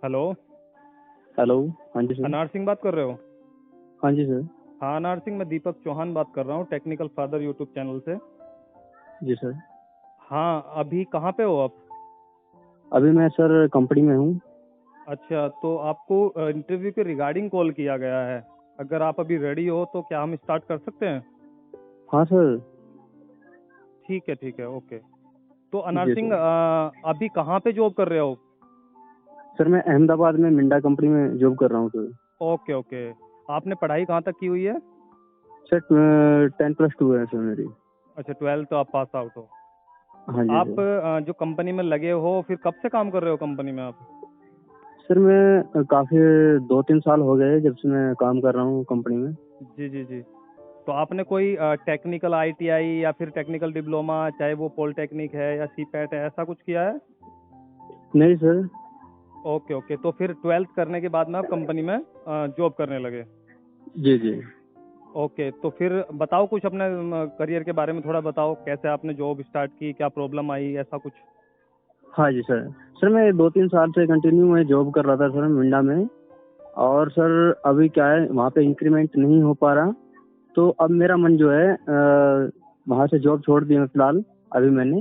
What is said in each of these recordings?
Hello. Hello. हाँ जी sir. अनार सिंह बात कर रहे हो? हाँ जी सर। हाँ अनार सिंह, मैं दीपक चौहान बात कर रहा हूँ टेक्निकल फादर यूट्यूब चैनल से। जी सर। हाँ, अभी कहाँ पे हो आप? अभी मैं सर कंपनी में हूँ। अच्छा, तो आपको इंटरव्यू के रिगार्डिंग कॉल किया गया है। अगर आप अभी रेडी हो तो क्या हम स्टार्ट कर सकते हैं? हाँ सर। ठीक है, ओके। तो अनार जी सिंह, सर। अभी कहाँ पे जॉब कर रहे हो? सर मैं अहमदाबाद में मिंडा कंपनी में जॉब कर रहा हूँ सर। Okay okay. आपने पढ़ाई कहाँ तक की हुई है? सर 10+2 है सर मेरी। अच्छा, 12 तो आप पास आउट हो। तो हाँ जी आप सर। जो कंपनी में लगे हो, फिर कब से काम कर रहे हो कंपनी में आप? सर मैं काफ़ी 2-3 साल हो गए जब से मैं काम कर रहा हूँ कंपनी में। जी जी जी। तो आपने कोई टेक्निकल आईटीआई या फिर टेक्निकल डिप्लोमा, चाहे वो पॉलिटेक्निक है या सीपैट है, ऐसा कुछ किया है? नहीं सर। Okay okay. तो फिर 12th करने के बाद में आप कंपनी में जॉब करने लगे? जी जी। ओके, तो फिर बताओ कुछ अपने करियर के बारे में, थोड़ा बताओ कैसे आपने जॉब स्टार्ट की, क्या प्रॉब्लम आई, ऐसा कुछ। हाँ जी सर। सर मैं 2-3 साल से कंटिन्यू मैं जॉब कर रहा था सर मिंडा में। और सर अभी क्या है वहाँ पे इंक्रीमेंट नहीं हो पा रहा। तो अब मेरा मन जो है वहाँ से जॉब छोड़ दी मैं फिलहाल। अभी मैंने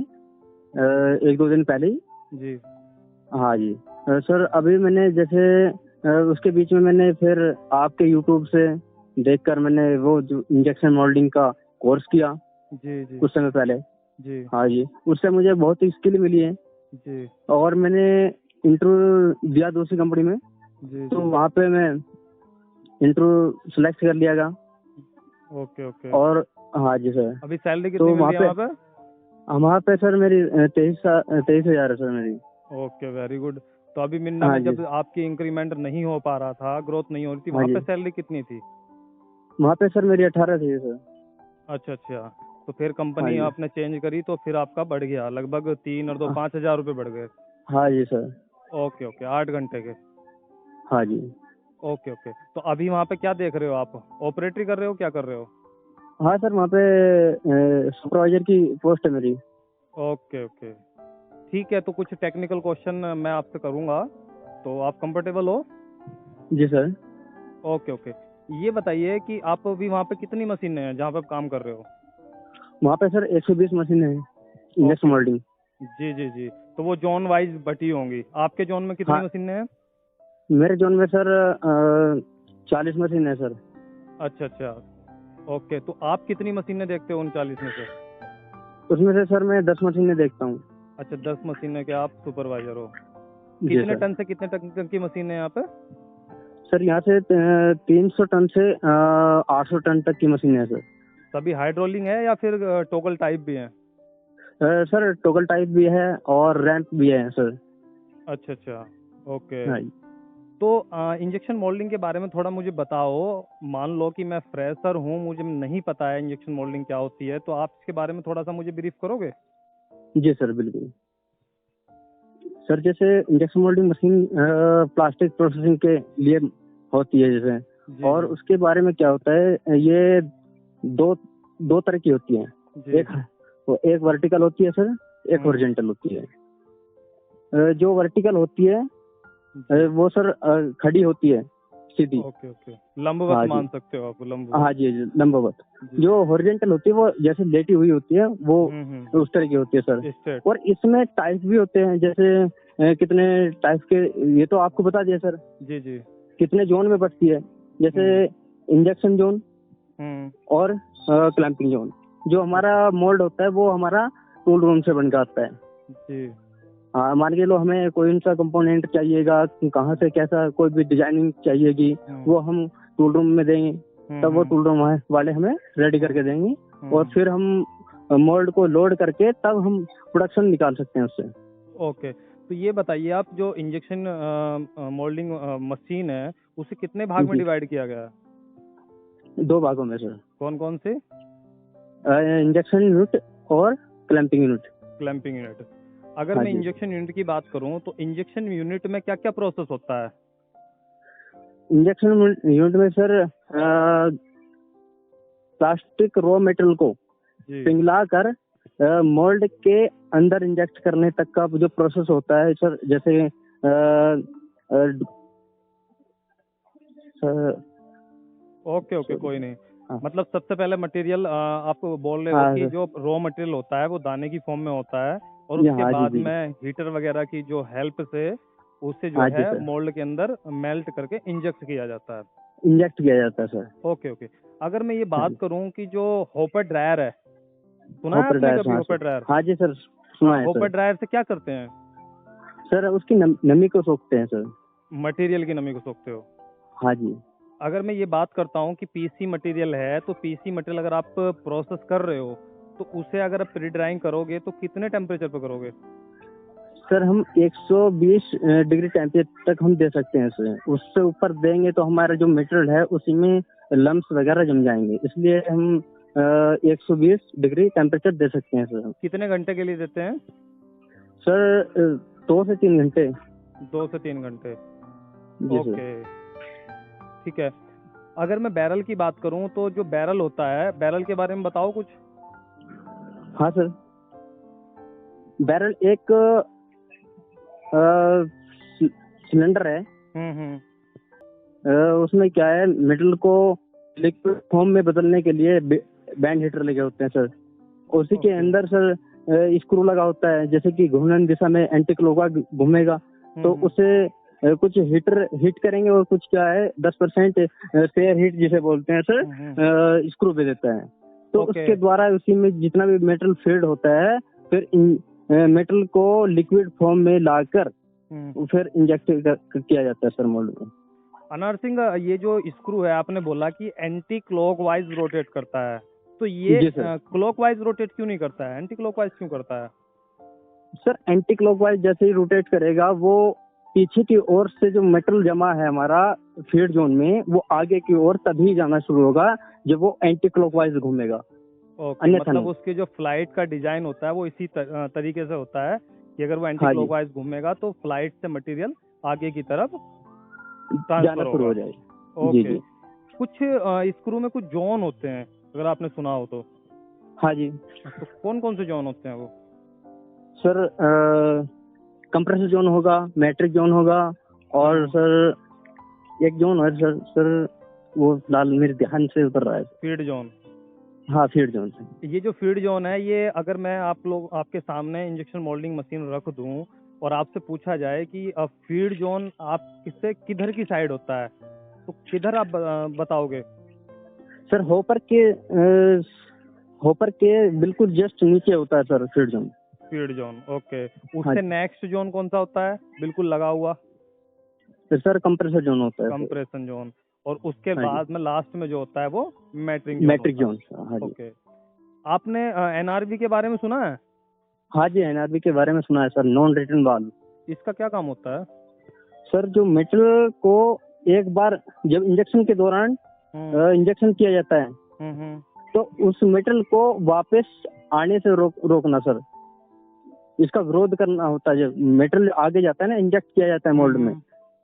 1-2 दिन पहले ही। जी हाँ जी। सर अभी मैंने जैसे उसके बीच में मैंने फिर आपके यूट्यूब से देखकर मैंने वो जो इंजेक्शन मोल्डिंग का कोर्स किया जी जी कुछ समय पहले। जी हाँ जी। उससे मुझे बहुत ही स्किल मिली है। जी और मैंने इंटरव्यू दिया दूसरी कंपनी में। जी तो जी। वहाँ पे मैं इंटरव्यू सेलेक्ट कर लिया गया। Okay okay. और हाँ जी सर। अभी सैलरी कितनी तो मिल रही है वहाँ पे? वहाँ पे सर मेरी 23,000 है सर मेरी। Okay, very good. तो अभी मिन्ना हाँ में जी। जब आपकी इंक्रीमेंट नहीं हो पा रहा था, ग्रोथ नहीं हो रही थी, हाँ वहाँ जी। पे सैलरी कितनी थी? वहाँ पे सर मेरी 18 थी सर। अच्छा अच्छा। तो फिर हाँ कंपनी जी। आपने चेंज करी तो फिर आपका बढ़ गया, लगभग 3 और 2 5,000 रुपये बढ़ गए। हाँ जी सर। ओके ओके, 8 घंटे के। हाँ जी। Okay okay. तो अभी वहाँ पे क्या देख रहे हो आप? ऑपरेटरी कर रहे हो, क्या कर रहे हो? हाँ सर वहाँ पे सुपरवाइजर की पोस्ट है मेरी। Okay okay. ठीक है, तो कुछ टेक्निकल क्वेश्चन मैं आपसे करूँगा, तो आप कंफर्टेबल हो? जी सर। Okay okay. ये बताइए कि आप अभी वहाँ पे कितनी मशीनें हैं जहाँ पे आप काम कर रहे हो? वहाँ पे सर 120 मशीन है इंजेक्शन ओके। मोल्डिंग। जी जी जी। तो वो जोन वाइज बटी होंगी। आपके जोन में कितनी हाँ मशीनें हैं? मेरे जोन में सर 40 मशीन है सर। अच्छा अच्छा। ओके, तो आप कितनी मशीनें देखते हो उन 40 में से? उसमें से सर मैं 10 मशीनें देखता हूँ। अच्छा, 10 मशीनें के आप सुपरवाइजर हो। जी कितने सर। टन से कितने टन तक की मशीन है यहाँ पे? सर यहाँ से 300 टन से 800 टन तक की मशीन है सर। सभी हाइड्रोलिक है या फिर टोगल टाइप भी है? सर टोगल टाइप भी है और रैंप भी है सर। अच्छा अच्छा। ओके। हाँ जी। तो इंजेक्शन मोल्डिंग के बारे में थोड़ा मुझे बताओ। मान लो कि मैं फ्रेशर हूँ, मुझे नहीं पता है इंजेक्शन मोल्डिंग क्या होती है, तो आप इसके बारे में थोड़ा सा मुझे ब्रीफ करोगे? जी सर बिल्कुल। सर जैसे injection moulding machine plastic processing के लिए होती है जैसे। जी और जी उसके बारे में क्या होता है ये दो दो तरह की होती है। जी। एक वर्टिकल होती है सर। एक हॉरिजॉन्टल होती है। जो वर्टिकल होती है जी। वो सर खड़ी होती है सीधी। ओके ओके, लंबवत हाँ जी। मान सकते हो आप, लंबवत। हाँ जी जी, लंबवत। जी। जो हॉरिजॉन्टल होती है वो जैसे लेटी हुई होती है वो उस तरह की होती है सर। स्ट्रेट। और इसमें टाइप भी होते हैं जैसे कितने टाइप के ये तो आपको बता दिया सर। जी जी। कितने जोन में बटती है जैसे इंजेक्शन जोन और क्लैंपिंग जोन। जो हमारा मोल्ड होता है वो हमारा टूल रूम से बन के आता है। जी। हाँ मान के लो हमें कोई सा कंपोनेंट चाहिएगा कहाँ से कैसा कोई भी डिजाइनिंग चाहिएगी वो हम टूल रूम में देंगे। तब वो टूल रूम वाले हमें रेडी करके देंगे। और फिर हम मोल्ड को लोड करके तब हम प्रोडक्शन निकाल सकते हैं उससे। ओके, तो ये बताइए आप, जो इंजेक्शन मोल्डिंग मशीन है, उसे कितने भाग में जी डिवाइड किया गया है? 2 भागों में सर। कौन कौन से? इंजेक्शन यूनिट और क्लैंपिंग यूनिट। Clamping unit. अगर हाँ मैं जी। इंजेक्शन यूनिट की बात करूं तो इंजेक्शन यूनिट में क्या क्या प्रोसेस होता है? इंजेक्शन यूनिट में सर प्लास्टिक रॉ मेटेरियल को जी पिघला कर मोल्ड के अंदर इंजेक्ट करने तक का जो प्रोसेस होता है सर। जैसे सर ओके ओके, सॉरी। कोई नहीं। हाँ मतलब सबसे पहले मटेरियल आप बोल रहे हो हाँ कि सर। जो रॉ मटेरियल होता है वो दाने की फॉर्म में होता है, और उसके हाँ जी बाद जी जी। में हीटर वगैरह की जो हेल्प से उसे जो हाँ जी है सर, मोल्ड के अंदर मेल्ट करके इंजेक्ट किया जाता है। इंजेक्ट किया जाता है सर। Okay okay. अगर मैं ये हाँ बात जी। करूं कि जो हॉपर ड्रायर है, सुना है हॉपर आपने ड्रायर, कभी हाँ हॉपर सर। ड्रायर? हाँ जी सर, सुना हाँ, है हॉपर सर। ड्रायर से क्या करते हैं? सर उसकी नमी को सोखते हैं सर। मटेरियल की नमी को सोखते हो। हाँ जी। अगर मैं ये बात करता हूँ कि पीसी मटेरियल है, तो पीसी मटेरियल अगर आप प्रोसेस कर रहे हो तो उसे अगर आप प्री ड्राइंग करोगे तो कितने टेम्परेचर पे करोगे? सर हम 120 डिग्री टेम्परेचर तक हम दे सकते हैं सर। उससे ऊपर देंगे तो हमारा जो मटेरियल है उसी में लम्स वगैरह जम जाएंगे, इसलिए हम 120 डिग्री टेम्परेचर दे सकते हैं सर। कितने घंटे के लिए देते हैं? सर 2 से 3 घंटे। 2 से 3 घंटे। जी सर। ओके, ठीक है। अगर मैं बैरल की बात करूं तो जो बैरल होता है, बैरल के बारे में बताओ कुछ। हाँ सर, बैरल एक सिलेंडर है। हम्म। उसमें क्या है, मेटल को लिक्विड फॉर्म में बदलने के लिए बैंड हीटर लगे होते हैं सर। उसी के ओके। अंदर सर स्क्रू लगा होता है, जैसे कि घूर्णन दिशा में एंटी क्लॉकवाइज घूमेगा तो उसे कुछ हीटर हीट करेंगे, और कुछ क्या है 10% फेयर हीट जिसे बोलते हैं सर, स्क्रू पे देता है। तो ओके। उसके द्वारा उसी में जितना भी मेटल फीड होता है, फिर मेटल को लिक्विड फॉर्म में लाकर फिर इंजेक्ट किया जाता है सर मोल्ड में। अनार सिंह, ये जो स्क्रू है आपने बोला कि एंटी क्लॉकवाइज रोटेट करता है, तो ये जी सर। क्लॉकवाइज रोटेट क्यों नहीं करता है, एंटी क्लॉकवाइज क्यों करता है? सर एंटी क्लॉकवाइज जैसे ही रोटेट करेगा, वो पीछे की ओर से जो मेटल जमा है हमारा फीड जोन में, वो आगे की ओर तभी जाना शुरू होगा जब वो एंटी क्लॉकवाइज घूमेगा। ओके, अन्यथा मतलब नहीं। उसके जो फ्लाइट का डिजाइन होता है वो इसी तरीके से होता है कि अगर वो एंटी हाँ जी, क्लॉकवाइज घूमेगा तो फ्लाइट से मटेरियल आगे की तरफ जाना ट्रांसफर शुरू होगा। हो जाएगा। जी ओके। जी। कुछ स्क्रू में कुछ जोन होते हैं, अगर आपने सुना हो तो हाँ जी कौन कौन से जोन होते हैं वो? सर, कंप्रेसर जोन होगा, मैट्रिक जोन होगा, और सर एक जोन है सर वो फिलहाल मेरे ध्यान से उतर रहा है। Feed zone. हाँ, फीड जोन से। ये जो फीड जोन है, ये अगर मैं आपके सामने इंजेक्शन मोल्डिंग मशीन रख दूं और आपसे पूछा जाए कि फीड जोन आप किससे किधर की साइड होता है, तो किधर आप बताओगे? सर होपर के बिल्कुल जस्ट नीचे होता है sir feed zone. Feed zone, okay. हाँ उससे जी। नेक्स्ट जोन कौन सा होता है, बिल्कुल लगा हुआ? फिर सर कंप्रेसर जोन होता है सर। Compression zone. और उसके हाँ जी, बाद में लास्ट में जो होता है वो मैट्रिक जोन मैट्रिक होता जोन। हाँ है। जी। ओके। आपने एनआरबी के बारे में सुना है? हाँ जी, एनआरबी के बारे में सुना है सर, नॉन रिटर्न वाल्व। इसका क्या काम होता है? सर जो मेटल को एक बार जब इंजेक्शन के दौरान इंजेक्शन किया जाता है, तो उस मेटल को वापस आने से रोकना सर, इसका विरोध करना होता है। जब मेटल आगे जाता है ना, इंजेक्ट किया जाता है मोल्ड में,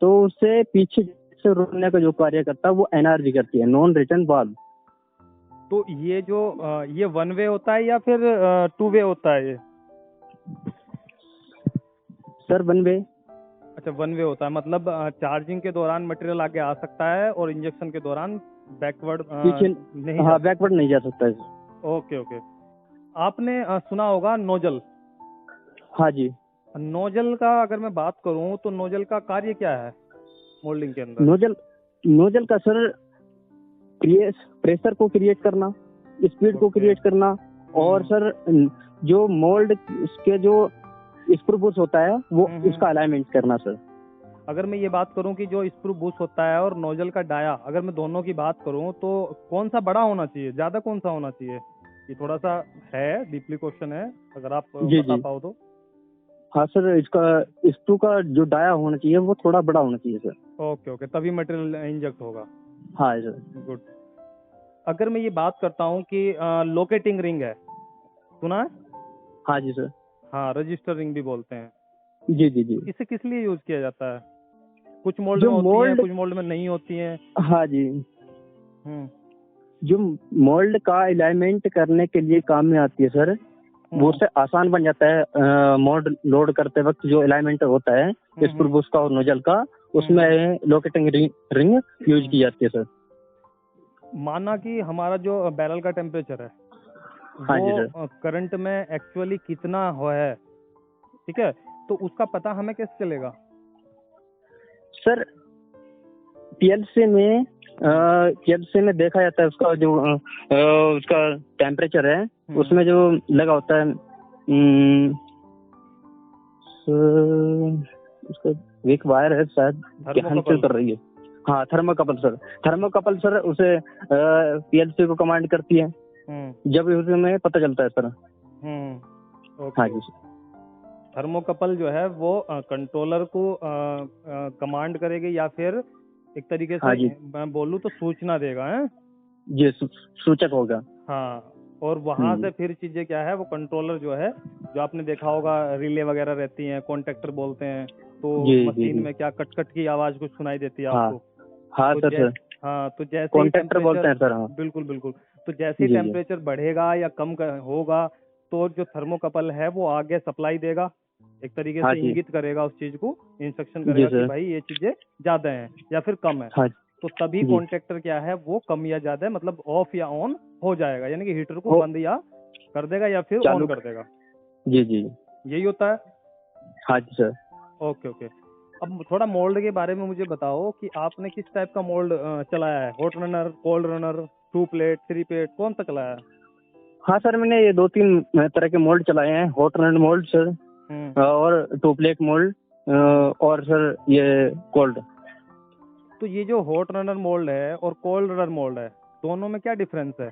तो उससे पीछे से रोकने का जो कार्य करता है वो एनआरबी करती है, नॉन रिटर्न वाल्व। तो ये जो ये वन वे होता है या फिर टू वे होता है ये? Sir one way. अच्छा, वन वे होता है, मतलब चार्जिंग के दौरान मटेरियल आगे आ सकता है और इंजेक्शन के दौरान बैकवर्ड पीछे नहीं हाँ, बैकवर्ड नहीं जा सकता है। Okay okay. आपने सुना होगा नोजल। हाँ जी। नोजल का अगर मैं बात करूं तो नोजल का कार्य क्या है मोल्डिंग के अंदर? नोजल का सर प्रेशर को क्रिएट करना, स्पीड को क्रिएट करना, और सर जो मोल्ड के जो स्क्रू बुश होता है वो उसका अलाइनमेंट करना सर। अगर मैं ये बात करूं कि जो स्क्रू बुश होता है और नोजल का डाया, अगर मैं दोनों की बात करूं तो कौन सा बड़ा होना चाहिए, ज्यादा कौन सा होना चाहिए? ये थोड़ा सा है डीपली क्वेश्चन है, अगर आप बता पाओ तो। हाँ सर, इसका स्क्रू का जो डाया होना चाहिए वो थोड़ा बड़ा होना चाहिए सर। ओके ओके, तभी मटेरियल इंजेक्ट होगा। हाँ सर। गुड। अगर मैं ये बात करता हूँ कि लोकेटिंग रिंग है, सुना है? हाँ जी सर। हाँ, रजिस्टर रिंग भी बोलते हैं। जी जी जी। इसे किस लिए यूज किया जाता है? कुछ मोल्ड में होती है, कुछ मोल्ड में नहीं होती है। हाँ जी। जो मोल्ड का अलाइनमेंट करने के लिए काम में आती है सर, वो उससे आसान बन जाता है। मोल्ड लोड करते वक्त जो अलाइनमेंट होता है स्क्रू बुश का और नोजल का, उसमें लोकेटिंग रिंग यूज की जाती है सर। माना कि हमारा जो बैरल का टेम्परेचर है हाँ जी वो करंट में एक्चुअली कितना है, ठीक है, तो उसका पता हमें कैसे चलेगा? सर पीएलसी में देखा जाता है उसका जो उसका टेम्परेचर है, उसमें जो लगा होता है उसका एक वायर है शायद कैंसिल कर रही है। हाँ थर्मोकपल सर, थर्मोकपल सर उसे पीएलसी को कमांड करती है, जब उसमें पता चलता है सर। ओके। हाँ जी सर। थर्मोकपल जो है वो कंट्रोलर को कमांड करेगी या फिर एक तरीके से, हाँ जी, मैं बोलूँ तो सूचना देगा है जी सूचक होगा। हाँ, और वहां से फिर चीजें क्या है, वो कंट्रोलर जो है, जो आपने देखा होगा रिले वगैरह रहती हैं, कॉन्टेक्टर बोलते हैं, तो मशीन में क्या कट कट की आवाज कुछ सुनाई देती है आपको। हाँ तो सर, हाँ, तो जैसे कॉन्टेक्टर बोलते हैं सर। हाँ बिल्कुल बिल्कुल। तो जैसे ही टेम्परेचर बढ़ेगा या कम होगा तो जो थर्मोकपल है वो आगे सप्लाई देगा, एक तरीके से इंगित करेगा उस चीज को, इंस्ट्रक्शन करेगा कि भाई ये चीजें ज्यादा हैं या फिर कम है। तो तभी कॉन्ट्रैक्टर क्या है वो कम या ज्यादा मतलब ऑफ या ऑन हो जाएगा, यानी कि हीटर को बंद या कर देगा या फिर ऑन कर देगा। जी जी, यही होता है। हाँ जी सर। Okay okay. अब थोड़ा मोल्ड के बारे में मुझे बताओ कि आपने किस टाइप का मोल्ड चलाया है, hot runner, cold runner, 2 plate, 3 plate, कौन सा चलाया है? हाँ सर, मैंने ये 2-3 तरह के मोल्ड चलाए हैं, हॉट रनर मोल्ड सर, और 2 प्लेट मोल्ड, और सर ये कोल्ड। तो ये जो हॉट रनर मोल्ड है और कोल्ड रनर मोल्ड है, दोनों में क्या डिफरेंस है?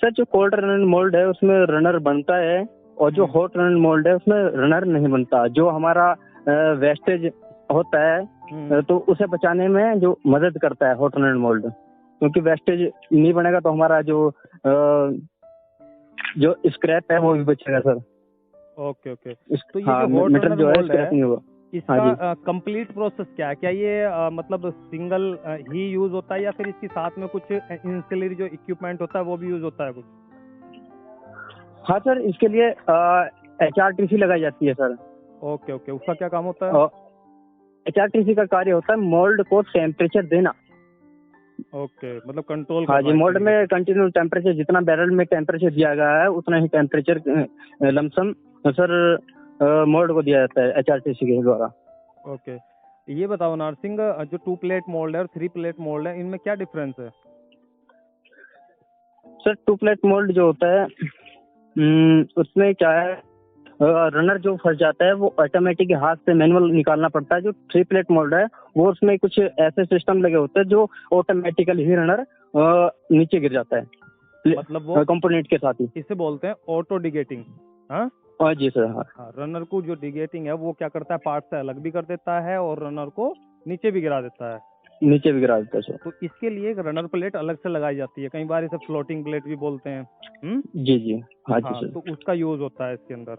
सर जो कोल्ड रनर मोल्ड है उसमें रनर बनता है, और जो हॉट रनर मोल्ड है उसमें रनर नहीं बनता। जो हमारा वेस्टेज होता है तो उसे बचाने में जो मदद करता है हॉट रनर मोल्ड, क्योंकि वेस्टेज नहीं बनेगा तो हमारा जो स्क्रैप है वो भी बचेगा सर। Okay okay. तो ये जो हॉट रनर मोल्ड है इसका कंप्लीट प्रोसेस क्या है? क्या ये मतलब सिंगल ही यूज होता है या फिर इसके साथ में कुछ इंसिलरी जो इक्विपमेंट होता है वो भी यूज होता है कुछ? हाँ सर, इसके लिए HRTC लगाई जाती है सर। Okay okay. उसका क्या काम होता है? HRTC का कार्य होता है मोल्ड को टेम्परेचर देना। ओके, मतलब कंट्रोल। हाँ जी, मोल्ड में कंटिन्यू टेम्परेचर, जितना बैरल में टेम्परेचर दिया गया है उतना ही टेम्परेचर लमसम सर मोल्ड को दिया जाता है HRTC के द्वारा। ओके, ये बताओ नरसिंह, जो 2 प्लेट मोल्ड है और 3 प्लेट मोल्ड है, इनमें क्या डिफरेंस है? सर 2 प्लेट मोल्ड जो होता है उसमें क्या है, रनर जो फंस जाता है वो ऑटोमेटिक हाथ से मैनुअल निकालना पड़ता है। जो 3 प्लेट मोल्ड है वो उसमें कुछ ऐसे सिस्टम लगे होते हैं जो ऑटोमेटिकली ही रनर नीचे गिर जाता है, मतलब वो कंपोनेंट के साथ ही। इसे बोलते हैं ऑटो डिगेटिंग। हाँ जी सर। हाँ, रनर को जो डिगेटिंग है वो क्या करता है, पार्ट से अलग भी कर देता है और रनर को नीचे भी गिरा देता है। नीचे भी गिरा देता है सर। तो इसके लिए एक रनर प्लेट अलग से लगाई जाती है, कई बार इसे फ्लोटिंग प्लेट भी बोलते हैं। जी जी, हाँ जी सर। तो उसका यूज होता है इसके अंदर।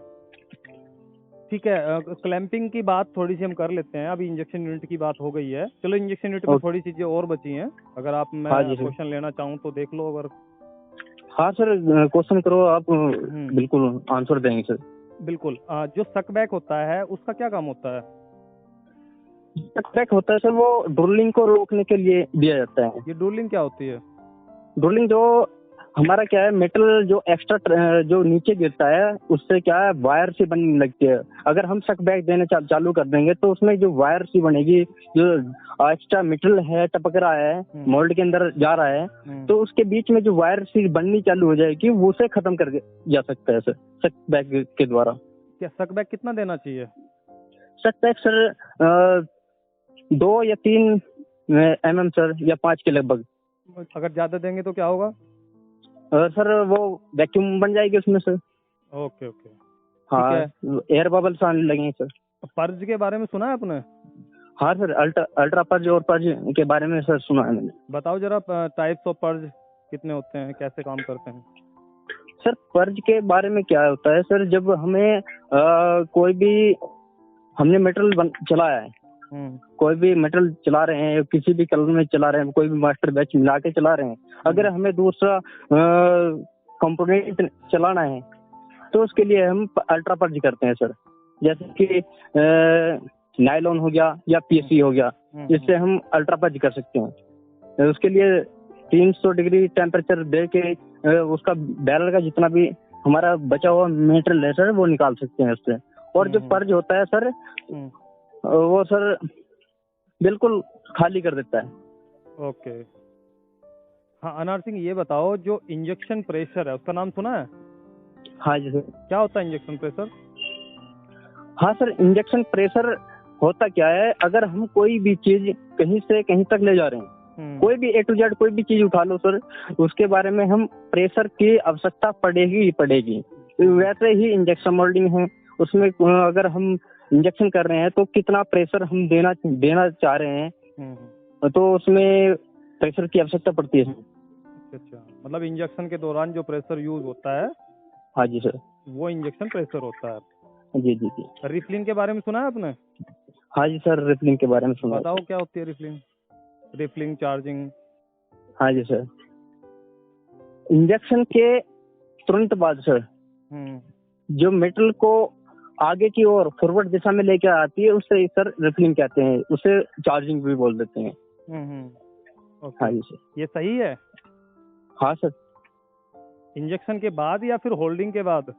ठीक है, क्लैंपिंग की बात थोड़ी सी हम कर लेते हैं। अभी इंजेक्शन यूनिट की बात हो गई है, चलो इंजेक्शन यूनिट में थोड़ी चीजें और बची हैं, अगर आप मैं क्वेश्चन लेना चाहूँ तो देख लो अगर। हाँ सर, क्वेश्चन करो आप, बिल्कुल आंसर देंगे सर। बिल्कुल। जो सकबैक होता है उसका क्या काम होता है? सकबैक होता है सर, वो ड्रिलिंग को रोकने के लिए दिया जाता है। ये ड्रिलिंग क्या होती है? ड्रिलिंग जो हमारा क्या है, मेटल जो एक्स्ट्रा जो नीचे गिरता है उससे क्या है वायर सी बनने लगती है। अगर हम सकबैक देने चालू कर देंगे तो उसमें जो वायर सी बनेगी, जो एक्स्ट्रा मेटल है टपक रहा है मोल्ड के अंदर जा रहा है, तो उसके बीच में जो वायर सी बननी चालू हो जाएगी वो उसे खत्म कर जा सकता है सर सकबैक के द्वारा। क्या सकबैक कितना देना चाहिए? सकबैक सर 2 या 3 mm सर, या 5 के लगभग। अगर ज्यादा देंगे तो क्या होगा? सर वो वैक्यूम बन जाएगी उसमें सर। Okay okay. हाँ, एयर बबल्स आने लगेंगे सर। पर्ज के बारे में सुना है आपने? हाँ सर, अल्ट्रा पर्ज और पर्ज के बारे में सर सुना है मैंने। बताओ जरा, टाइप्स ऑफ पर्ज कितने होते हैं, कैसे काम करते हैं? सर पर्ज के बारे में क्या होता है सर, जब हमें कोई भी हमने मेटल चलाया है, कोई भी मेटल चला रहे हैं, किसी भी कलर में चला रहे हैं, कोई भी मास्टर बैच मिला के चला रहे हैं, अगर हमें दूसरा कंपोनेंट चलाना है तो उसके लिए हम अल्ट्रा पर्ज करते हैं सर। जैसे कि नायलॉन हो गया या पीएससी हो गया, जिससे हम अल्ट्रा पज कर सकते हैं। उसके लिए 300 डिग्री टेम्परेचर दे के उसका बैरल का जितना भी हमारा बचा हुआ मटेरियल है सर वो निकाल सकते हैं उससे। और जो पर्ज होता है सर वो सर बिल्कुल खाली कर देता है। ओके। हाँ अनार सिंह, ये बताओ जो इंजेक्शन प्रेशर है उसका नाम सुना है? हाँ जी सर। क्या होता है इंजेक्शन प्रेशर? हाँ सर, इंजेक्शन प्रेशर होता क्या है, अगर हम कोई भी चीज कहीं से कहीं तक ले जा रहे हैं, कोई भी A to Z कोई भी चीज उठा लो सर, उसके बारे में हम प्रेशर की आवश्यकता पड़ेगी ही पड़ेगी। वैसे ही इंजेक्शन मोल्डिंग है, उसमें अगर हम इंजेक्शन कर रहे हैं तो कितना प्रेशर हम देना चाह रहे हैं, तो उसमें प्रेशर की आवश्यकता पड़ती है। अच्छा, मतलब इंजेक्शन के दौरान जो प्रेशर यूज होता है, हाँ जी सर, वो इंजेक्शन प्रेशर होता है। जी जी जी। रिफलिंग के बारे में सुना है आपने? हाँ जी सर, रिफलिंग के बारे में सुना। बताओ क्या होती है रिफलिंग? रिफलिंग, चार्जिंग। हाँ जी सर, इंजेक्शन के तुरंत बाद सर जो मेटल को आगे की ओर फॉरवर्ड दिशा में लेकर आती है उसे सर रिफलिंग कहते हैं, उसे चार्जिंग भी बोल देते हैं। ओके। हाँ जी सर। ये सही है? हाँ सर। इंजेक्शन के बाद या फिर होल्डिंग के बाद?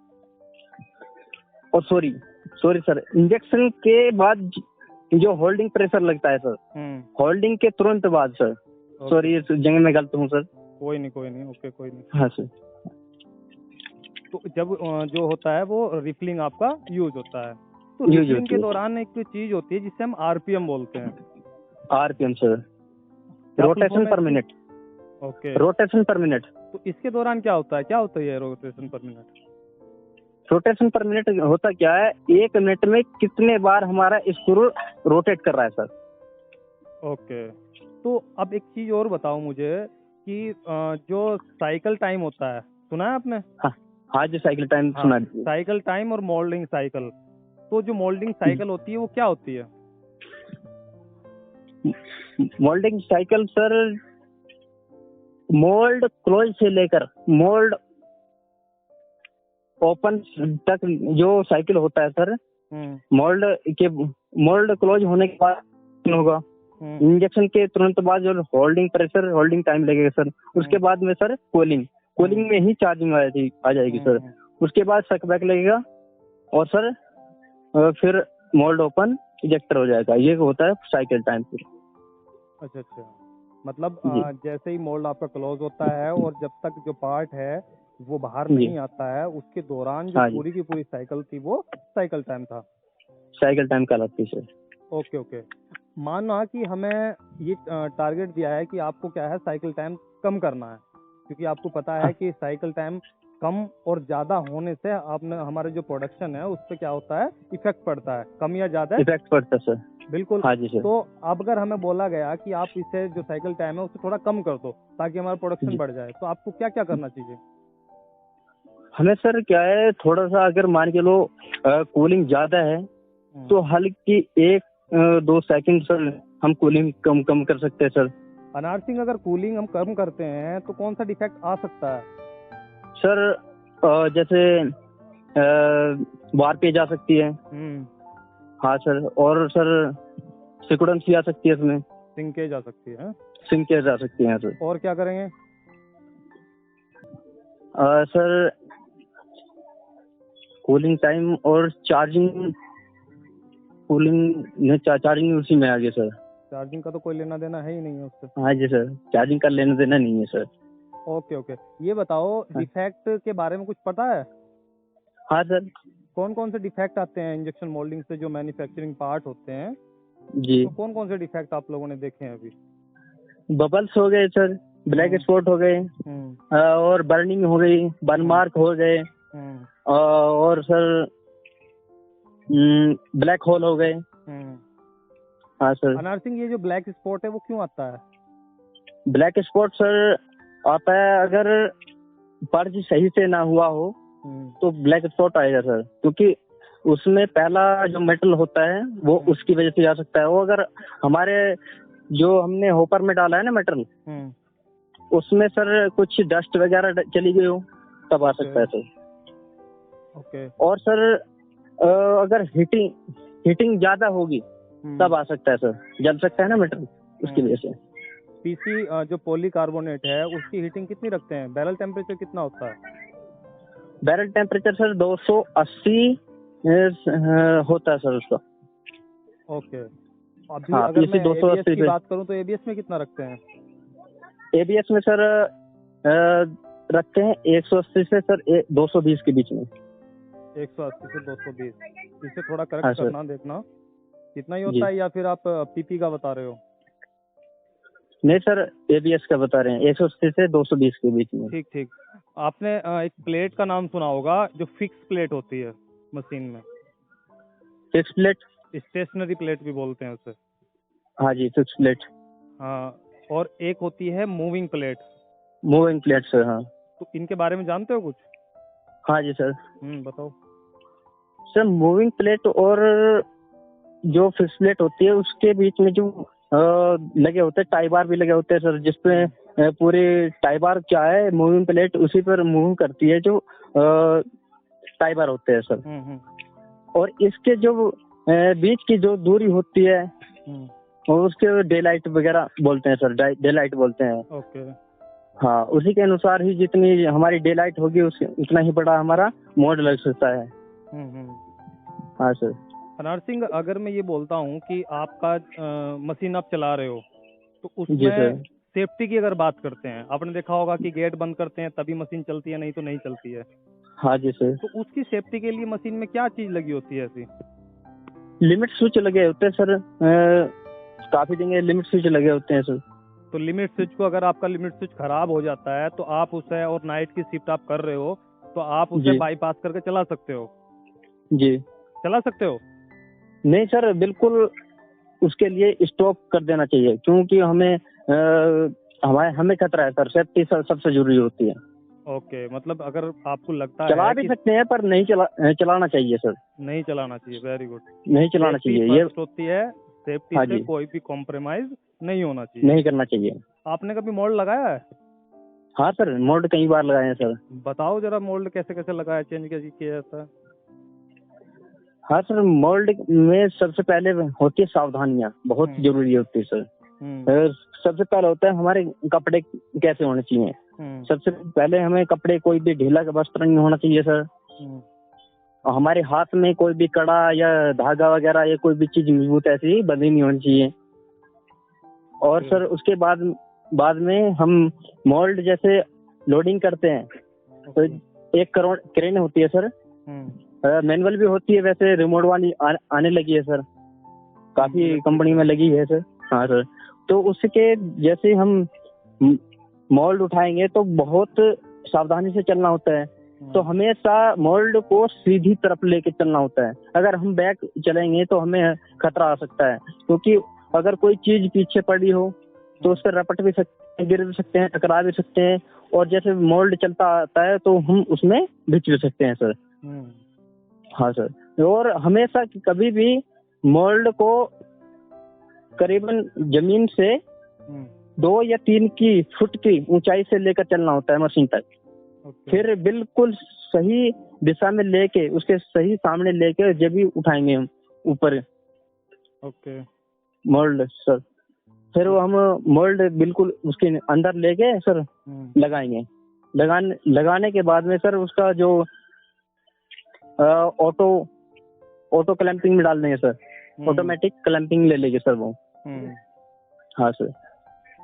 और सॉरी सर, इंजेक्शन के बाद जो होल्डिंग प्रेशर लगता है सर, होल्डिंग के तुरंत बाद सर। सॉरी, इस जगह में गलत हूँ सर। कोई नहीं, ओके, कोई नहीं। हाँ सर। तो जब जो होता है वो रिफलिंग आपका यूज होता है, तो रिफलिंग के दौरान एक चीज होती है जिससे हम आरपीएम बोलते हैं। आरपीएम सर, रोटेशन पर मिनट। ओके, रोटेशन पर मिनट। तो इसके दौरान क्या होता है? क्या होता है ये रोटेशन पर मिनट? रोटेशन पर मिनट होता क्या है, 1 मिनट में कितने बार हमारा स्क्रू रोटेट कर रहा है सर। ओके, तो अब एक चीज और बताओ मुझे कि जो साइकिल टाइम होता है, सुना है आपने? हाँ जी, साइकिल टाइम सुना। साइकिल टाइम और मोल्डिंग साइकिल। तो जो मोल्डिंग साइकिल होती है वो क्या होती है? Moulding cycle sir, mould close से लेकर मोल्ड ओपन तक जो साइकिल होता है सर, मोल्ड क्लोज होने के बाद होगा, इंजेक्शन के तुरंत बाद जो होल्डिंग टाइम लगेगा सर, उसके बाद में सर कूलिंग में ही चार्जिंग आ जाएगी सर। उसके बाद सकबैक लगेगा और सर फिर मोल्ड ओपन इजेक्टर हो जाएगा। ये होता है साइकिल टाइम फिर। अच्छा, मतलब जैसे ही मोल्ड आपका क्लोज होता है और जब तक जो पार्ट है वो बाहर नहीं आता है, उसके दौरान जो पूरी की पूरी साइकिल थी वो साइकिल टाइम था। साइकिल टाइम कहलाती है सर। ओके। माना कि हमें ये टारगेट दिया है कि आपको क्या है, साइकिल टाइम कम करना है, क्योंकि आपको पता है कि साइकिल टाइम कम और ज्यादा होने से आपने हमारे जो प्रोडक्शन है उस पर क्या होता है, इफेक्ट पड़ता है। कम या ज्यादा इफेक्ट पड़ता है सर। बिल्कुल। हाँ जी सर। तो अब अगर हमें बोला गया कि आप इसे जो साइकिल टाइम है उसे थोड़ा कम कर दो ताकि हमारा प्रोडक्शन बढ़ जाए, तो आपको क्या क्या करना चाहिए? हमें सर क्या है, थोड़ा सा अगर मान के लो कूलिंग ज्यादा है तो हल्की 1-2 सेकंड सर हम कूलिंग कम कर सकते हैं सर। अनार सिंह, अगर कूलिंग हम कम करते हैं तो कौन सा डिफेक्ट आ सकता है? सर जैसे वार पे जा सकती है। हाँ सर, और सर सिकुड़न आ सकती है, इसमें सिंकेज आ सकती है। सिंकेज आ सकती है सर। और क्या करेंगे? सर कूलिंग टाइम और चार्जिंग उसी में आ गया सर। चार्जिंग का तो कोई लेना देना है ही नहीं है उससे। हाँ जी सर, चार्जिंग का लेना देना नहीं है सर। ओके। ये बताओ, डिफेक्ट के बारे में कुछ पता है? हाँ सर। कौन कौन से डिफेक्ट आते हैं इंजेक्शन मोल्डिंग से, जो मैन्युफैक्चरिंग पार्ट होते हैं जी, तो कौन कौन से डिफेक्ट आप लोगों ने देखे हैं अभी? बबल्स हो गए सर, ब्लैक स्पॉट हो गए, और बर्निंग हो गई, बर्न मार्क हो गए, और सर ब्लैक होल हो गए। हाँ सर। अनार सिंह, ये जो ब्लैक स्पॉट है वो क्यों आता है? ब्लैक स्पॉट सर आता है अगर पर्ज सही से ना हुआ हो तो ब्लैक स्पॉट आएगा सर, क्योंकि उसमें पहला जो मेटल होता है वो उसकी वजह से आ सकता है। वो अगर हमारे जो हमने होपर में डाला है ना मेटल, उसमें सर कुछ डस्ट वगैरह चली गई हो तब आ सकता है सर। ओके। और सर अगर हीटिंग ज्यादा होगी तब आ सकता है सर, जल सकता है ना मीटर, उसकी वजह से। पीसी जो पॉलीकार्बोनेट है उसकी हीटिंग कितनी रखते हैं? बैरल टेम्परेचर कितना होता है? बैरल टेम्परेचर सर 280 होता है सर उसका। ओके। अभी हाँ, अगर पीसी मैं एबीएस 280 की पे। बात करूं तो एबीएस में कितना रखते हैं? एबीएस में सर रखते हैं 180 से सर 220 के बीच में। 180 से 220। इसे थोड़ा हाँ करेक्ट सर। करना, देखना कितना ही जी होता है, या फिर आप पीपी का बता रहे हो? नहीं सर, एबीएस का बता रहे हैं, 180 से 220 के बीच में। ठीक ठीक। आपने एक प्लेट का नाम सुना होगा जो फिक्स प्लेट होती है मशीन में। Fix plate? स्टेशनरी प्लेट भी बोलते हैं उसे। हाँ जी, फिक्स प्लेट। हाँ, और एक होती है moving plate. Moving plate sir, हाँ। तो इनके बारे में जानते हो कुछ? हाँ जी सर। बताओ। सर मूविंग प्लेट और जो फिक्स प्लेट होती है उसके बीच में जो लगे होते हैं टाई बार भी लगे होते हैं सर, जिसपे पूरी टाई बार क्या है, मूविंग प्लेट उसी पर मूव करती है, जो टाई बार होते हैं सर। और इसके जो बीच की जो दूरी होती है और उसके डे लाइट वगैरह बोलते हैं सर, डे लाइट बोलते हैं। ओके। हाँ, उसी के अनुसार ही जितनी हमारी डे लाइट होगी उतना ही बड़ा हमारा मोड लग सकता है। हाँ सर। अनार सिंह, अगर मैं ये बोलता हूँ कि आपका मशीन आप चला रहे हो तो जी सर। उसमें सेफ्टी की अगर बात करते हैं, आपने देखा होगा कि गेट बंद करते हैं तभी मशीन चलती है, नहीं तो नहीं चलती है। हाँ जी सर। तो उसकी सेफ्टी के लिए मशीन में क्या चीज लगी होती है ऐसी? लिमिट स्विच लगे होते हैं सर, काफी जगह लिमिट स्विच लगे होते हैं सर। तो लिमिट स्विच को, अगर आपका लिमिट स्विच खराब हो जाता है तो आप उसे, और नाइट की शिफ्ट आप कर रहे हो तो आप उसे जी बाईपास करके चला सकते हो। जी। चला सकते हो? नहीं सर, बिल्कुल उसके लिए स्टॉप कर देना चाहिए, क्योंकि हमें खतरा है सर, सेफ्टी सबसे जरूरी होती है। ओके, मतलब अगर आपको लगता चला है भी कि सकते हैं पर नहीं चलाना चाहिए सर। नहीं चलाना चाहिए, वेरी गुड। नहीं चलाना चाहिए ये। फर्स्ट होती है, सेफ्टी हाँ से जी, कोई भी कॉम्प्रोमाइज नहीं होना चाहिए। नहीं करना चाहिए। आपने कभी मोल्ड लगाया है? हाँ सर, मोल्ड कई बार लगाए हैं सर। बताओ जरा, मोल्ड कैसे कैसे लगाया, चेंज कैसे किया जाता है? हाँ सर, मोल्ड में सबसे पहले होती है सावधानियां, बहुत जरूरी होती है सर। सबसे पहले होता है हमारे कपड़े कैसे होने चाहिए। सबसे पहले हमें कपड़े कोई भी ढीला का वस्त्र नहीं होना चाहिए सर। और हमारे हाथ में कोई भी कड़ा या धागा वगैरह या कोई भी चीज मजबूत ऐसी बंधी नहीं होनी चाहिए। और सर उसके बाद में हम मोल्ड जैसे लोडिंग करते हैं तो एक क्रेन होती है सर, मैनुअल भी होती है, वैसे रिमोट वाली आने लगी है सर, काफी कंपनी में लगी है सर। हाँ सर, तो उसके जैसे हम मोल्ड उठाएंगे तो बहुत सावधानी से चलना होता है। तो हमेशा मोल्ड को सीधी तरफ लेके चलना होता है। अगर हम बैक चलेंगे तो हमें खतरा आ सकता है, क्योंकि अगर कोई चीज पीछे पड़ी हो तो उस पर रपट भी सकते हैं, गिर भी सकते हैं, टकरा भी सकते हैं। और जैसे मोल्ड चलता आता है तो हम उसमें भिज भी सकते हैं सर। हाँ सर, और हमेशा कभी भी मोल्ड को करीबन जमीन से 2 या 3 की फुट की ऊंचाई से लेकर चलना होता है मशीन तक। फिर बिल्कुल सही दिशा में लेके उसके सही सामने लेके जब भी उठाएंगे हम ऊपर मोल्ड सर, फिर वो हम मोल्ड बिल्कुल उसके अंदर लेके सर लगाएंगे। लगाने के बाद में सर उसका जो ऑटो क्लैंपिंग में डाल देंगे सर, ऑटोमेटिक क्लैंपिंग ले लेंगे सर वो। हाँ सर,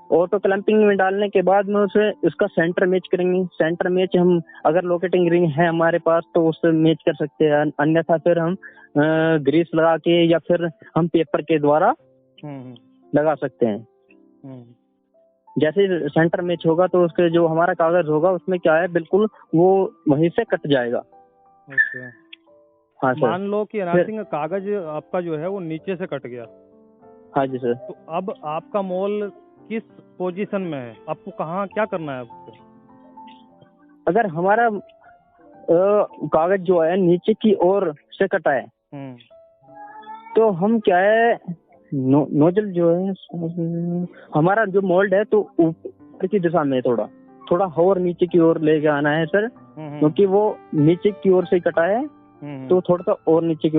ऑटो क्लैंपिंग में डालने के बाद में उसे उसका सेंटर मैच करेंगे। सेंटर मैच हम अगर लोकेटिंग रिंग है हमारे पास तो उससे मैच कर सकते हैं, अन्यथा फिर हम ग्रीस लगा के या फिर हम पेपर के द्वारा लगा सकते हैं। जैसे सेंटर मैच होगा तो उसके जो हमारा कागज होगा उसमें क्या है, बिल्कुल वो वहीं से कट जाएगा। हाँ सर, मान लो कि अनार सिंह कागज आपका जो है वो नीचे से कट गया। हाँ जी सर। तो अब आपका मोल किस पोजीशन में है, आपको कहाँ क्या करना है उससे? अगर हमारा कागज जो है नीचे की ओर से कटा है तो हम क्या है, नोजल जो है हमारा जो मोल्ड है तो ऊपर की दिशा में थोड़ा और नीचे की ओर लेके आना है सर, क्योंकि वो नीचे की ओर से कटा है तो थोड़ा सा और नीचे की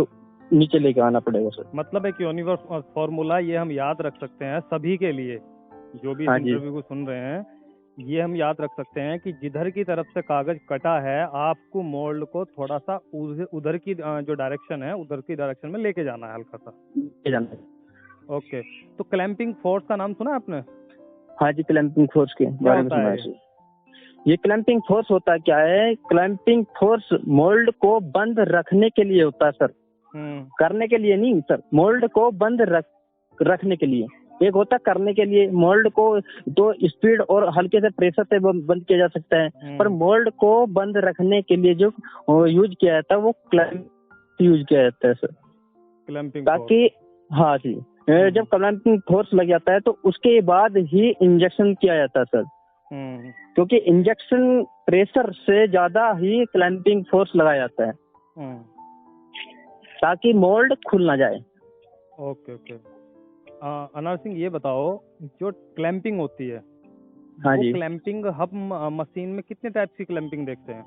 नीचे लेके आना पड़ेगा सर। मतलब एक यूनिवर्सल फॉर्मूला ये हम याद रख सकते हैं सभी के लिए, जो भी इस हाँ जी। इंटरव्यू को सुन रहे हैं, ये हम याद रख सकते हैं कि जिधर की तरफ से कागज कटा है आपको मोल्ड को थोड़ा सा उधर की जो डायरेक्शन है उधर की डायरेक्शन में लेके जाना है हल्का सा। लेके जाना है। ओके, तो क्लैंपिंग फोर्स का नाम सुना है आपने? हाँ जी, क्लैंपिंग फोर्स के बारे में होता सुना है है सर। ये क्लैंपिंग फोर्स होता क्या है? क्लैंपिंग फोर्स मोल्ड को बंद रखने के लिए होता है सर, करने के लिए नहीं सर, मोल्ड को बंद रखने के लिए। एक होता करने के लिए, मोल्ड को तो स्पीड और हल्के से प्रेशर से बंद किया जा सकता है, पर मोल्ड को बंद रखने के लिए जो यूज किया जाता है वो क्लैंप यूज किया जाता है सर, क्लैंपिंग, ताकि हाँ जी, जब क्लैंपिंग फोर्स लग जाता है तो उसके बाद ही इंजेक्शन किया जाता है सर, क्योंकि इंजेक्शन प्रेशर से ज्यादा ही क्लैंपिंग फोर्स लगाया जाता है ताकि मोल्ड खुल ना जाए। Okay okay. अनार सिंह ये बताओ, जो क्लैंपिंग होती है, हाँ वो जी क्लैंपिंग हम मशीन में कितने टाइप की क्लैंपिंग देखते हैं?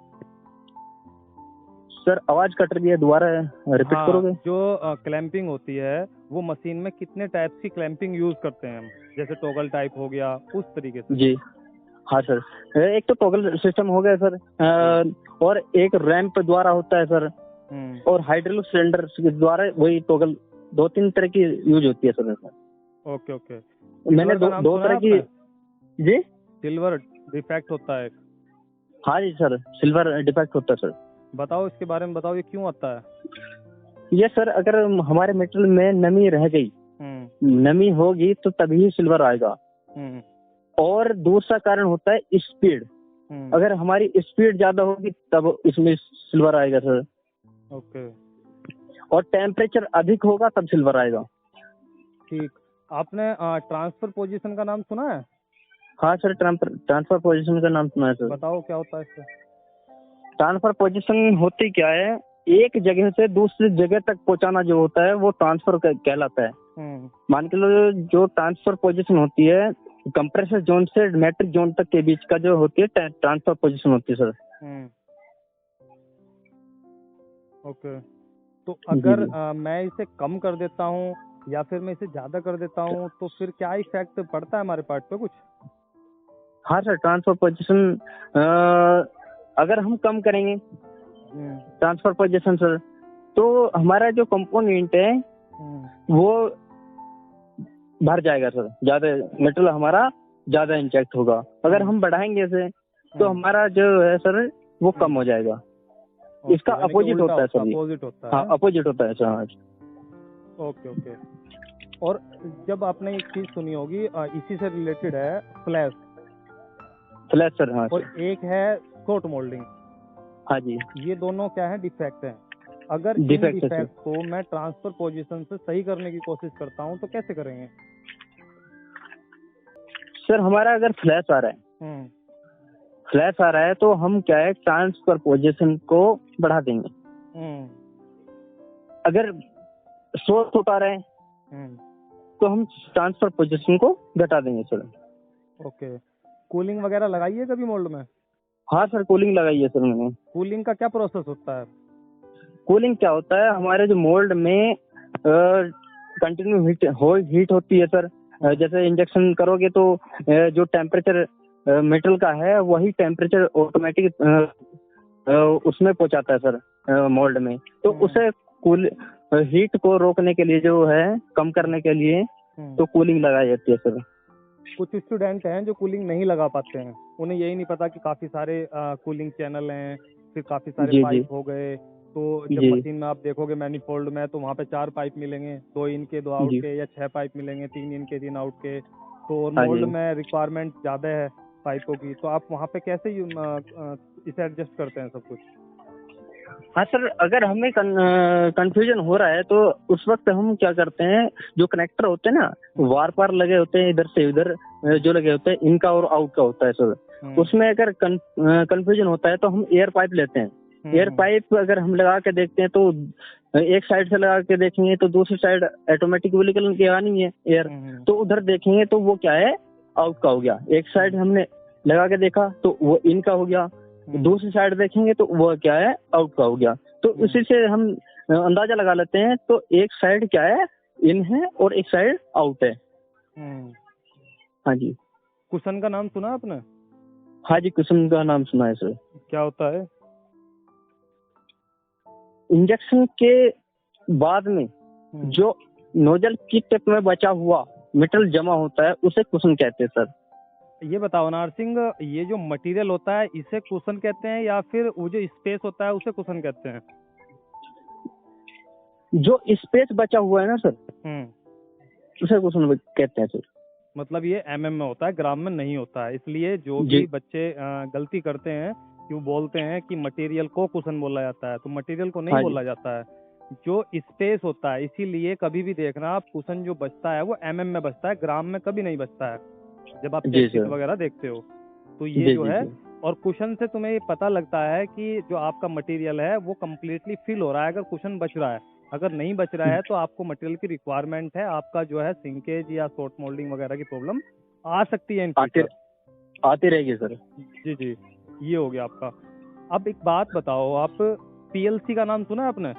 सर, आवाज कट रही है, दोबारा रिपीट करोगे? जो क्लैंपिंग होती है वो मशीन में कितने टाइप की क्लैंपिंग यूज करते हैं हम, जैसे टॉगल टाइप हो गया उस तरीके से? जी हाँ सर, एक तो टॉगल सिस्टम हो गया सर, और एक रैंप द्वारा होता है सर, और हाइड्रोलिक सिलेंडर के द्वारा वही टॉगल, 2-3 तरह की यूज होती है सर। Okay okay. मैंने दो तरह की। जी, सिल्वर डिफेक्ट होता है। हाँ जी सर, सिल्वर डिफेक्ट होता है सर। बताओ इसके बारे में, बताओ ये क्यों आता है? ये सर, अगर हमारे मेटल में नमी रह गई, नमी होगी तो तभी सिल्वर आएगा। और दूसरा कारण होता है स्पीड, अगर हमारी स्पीड ज्यादा होगी तब इसमें सिल्वर आएगा सर। ओके। और टेम्परेचर अधिक होगा तब सिल्वर आएगा। ठीक। आपने ट्रांसफर पोजीशन का नाम सुना है? हाँ सर, ट्रांसफर पोजीशन का नाम सुना है सर। बताओ क्या होता है इससे? ट्रांसफर पोजीशन होती क्या है? एक जगह से दूसरी जगह तक पहुंचाना जो होता है वो ट्रांसफर कहलाता है। मान के लो, जो ट्रांसफर पोजीशन होती है कंप्रेसर जोन से मैट्रिक जोन तक के बीच का जो होती है ट्रांसफर पोजीशन होती है सर। ओके। तो अगर मैं इसे कम कर देता हूँ या फिर मैं इसे ज्यादा कर देता हूँ तो फिर क्या इफेक्ट पड़ता है हमारे पार्ट पे कुछ? हाँ सर, ट्रांसफर पोजीशन अगर हम कम करेंगे ट्रांसफर पोजीशन सर, तो हमारा जो कंपोनेंट है वो भर जाएगा सर, ज्यादा मेटल हमारा ज्यादा इंजेक्ट होगा। अगर हम बढ़ाएंगे इसे तो हमारा जो है सर वो कम हो जाएगा। इसका अपोजिट होता है सर। अपोजिट होता है। हाँ, अपोजिट होता है सर। Okay okay. और जब आपने एक चीज सुनी होगी, इसी से रिलेटेड है, फ्लैश सर। हाँ और एक है शॉर्ट मोल्डिंग। हाँ जी, ये दोनों क्या है? डिफेक्ट है। अगर इन डिफेक्ट को मैं ट्रांसफर पोजीशन से सही करने की कोशिश करता हूँ तो कैसे करेंगे सर? हमारा अगर फ्लैश आ रहा है तो हम क्या है, ट्रांसफर पोजीशन को बढ़ा देंगे। अगर सोर्स उठा रहे हैं तो हम ट्रांसफर पोजीशन को घटा देंगे सर। ओके। कूलिंग वगैरह लगाई है कभी मोल्ड में? हाँ सर, कूलिंग लगाई है सर मैंने। कूलिंग का क्या प्रोसेस होता है? कूलिंग क्या होता है, हमारे जो मोल्ड में कंटिन्यू हीट होती है सर। जैसे इंजेक्शन करोगे तो जो टेम्परेचर मेटल का है वही टेम्परेचर ऑटोमेटिक उसमें पहुंचाता है सर मोल्ड में। तो उसे हीट को रोकने के लिए, जो है कम करने के लिए, तो कूलिंग लगाई जाती है सर। कुछ स्टूडेंट हैं जो कूलिंग नहीं लगा पाते हैं, उन्हें यही नहीं पता कि काफी सारे कूलिंग चैनल हैं, फिर काफी सारे पाइप हो गए। तो जब मशीन में आप देखोगे मैनिफोल्ड में, तो वहाँ पे 4 पाइप मिलेंगे, 2 इन के 2 आउट के, या 6 पाइप मिलेंगे, 3 इन के 3 आउट के। तो मोल्ड में रिक्वायरमेंट ज्यादा है पाइपों की, तो आप वहाँ पे कैसे इसे एडजस्ट करते हैं सब कुछ? हाँ सर, अगर हमें कंफ्यूजन हो रहा है तो उस वक्त हम क्या करते हैं, जो कनेक्टर होते हैं ना, वार पार लगे होते हैं, इधर से उधर जो लगे होते हैं, इनका और आउट का होता है सर। उसमें अगर कंफ्यूजन होता है तो हम एयर पाइप लेते हैं। एयर पाइप अगर हम लगा के देखते हैं तो एक साइड से लगा के देखेंगे तो दूसरी साइड ऑटोमेटिकली के आनी है एयर, तो उधर देखेंगे तो वो क्या है, आउट का हो गया। एक साइड हमने लगा के देखा तो वो इन का हो गया, दूसरी साइड देखेंगे तो वो क्या है, आउट का हो गया। तो उसी से हम अंदाजा लगा लेते हैं, तो एक साइड क्या है, इन है और एक साइड आउट है। हाँ जी। कुशन का नाम सुना आपने? हाँ जी, कुशन का नाम सुना है सर। क्या होता है? इंजेक्शन के बाद में जो नोजल की टिप में बचा हुआ मेटल जमा होता है उसे कुशन कहते हैं सर। ये बताओ नारसिंह, ये जो मटेरियल होता है इसे कुशन कहते हैं या फिर वो जो स्पेस होता है उसे कुशन कहते हैं? जो स्पेस बचा हुआ है ना सर, उसे कुशन कहते हैं सर। मतलब ये mm में होता है, ग्राम में नहीं होता है। इसलिए जो भी बच्चे गलती करते हैं कि वो बोलते हैं कि मटेरियल को कुशन बोला जाता है, तो मटेरियल को नहीं बोला जाता है, जो स्पेस होता है। इसीलिए कभी भी देखना आप, कुशन जो बचता है वो mm में बचता है, ग्राम में कभी नहीं बचता है जब आप टेस्ट वगैरह देखते हो। तो ये जो है, और कुशन से तुम्हें ये पता लगता है कि जो आपका मटेरियल है वो कम्प्लीटली फिल हो रहा है अगर कुशन बच रहा है। अगर नहीं बच रहा है तो आपको मटेरियल की रिक्वायरमेंट है, आपका जो है सिंकेज या शॉर्ट मोल्डिंग वगैरह की प्रॉब्लम आ सकती है इन फ्यूचर। आती रहेगी सर। जी जी, ये हो गया आपका। अब एक बात बताओ, आप पीएलसी का नाम सुना है आपने?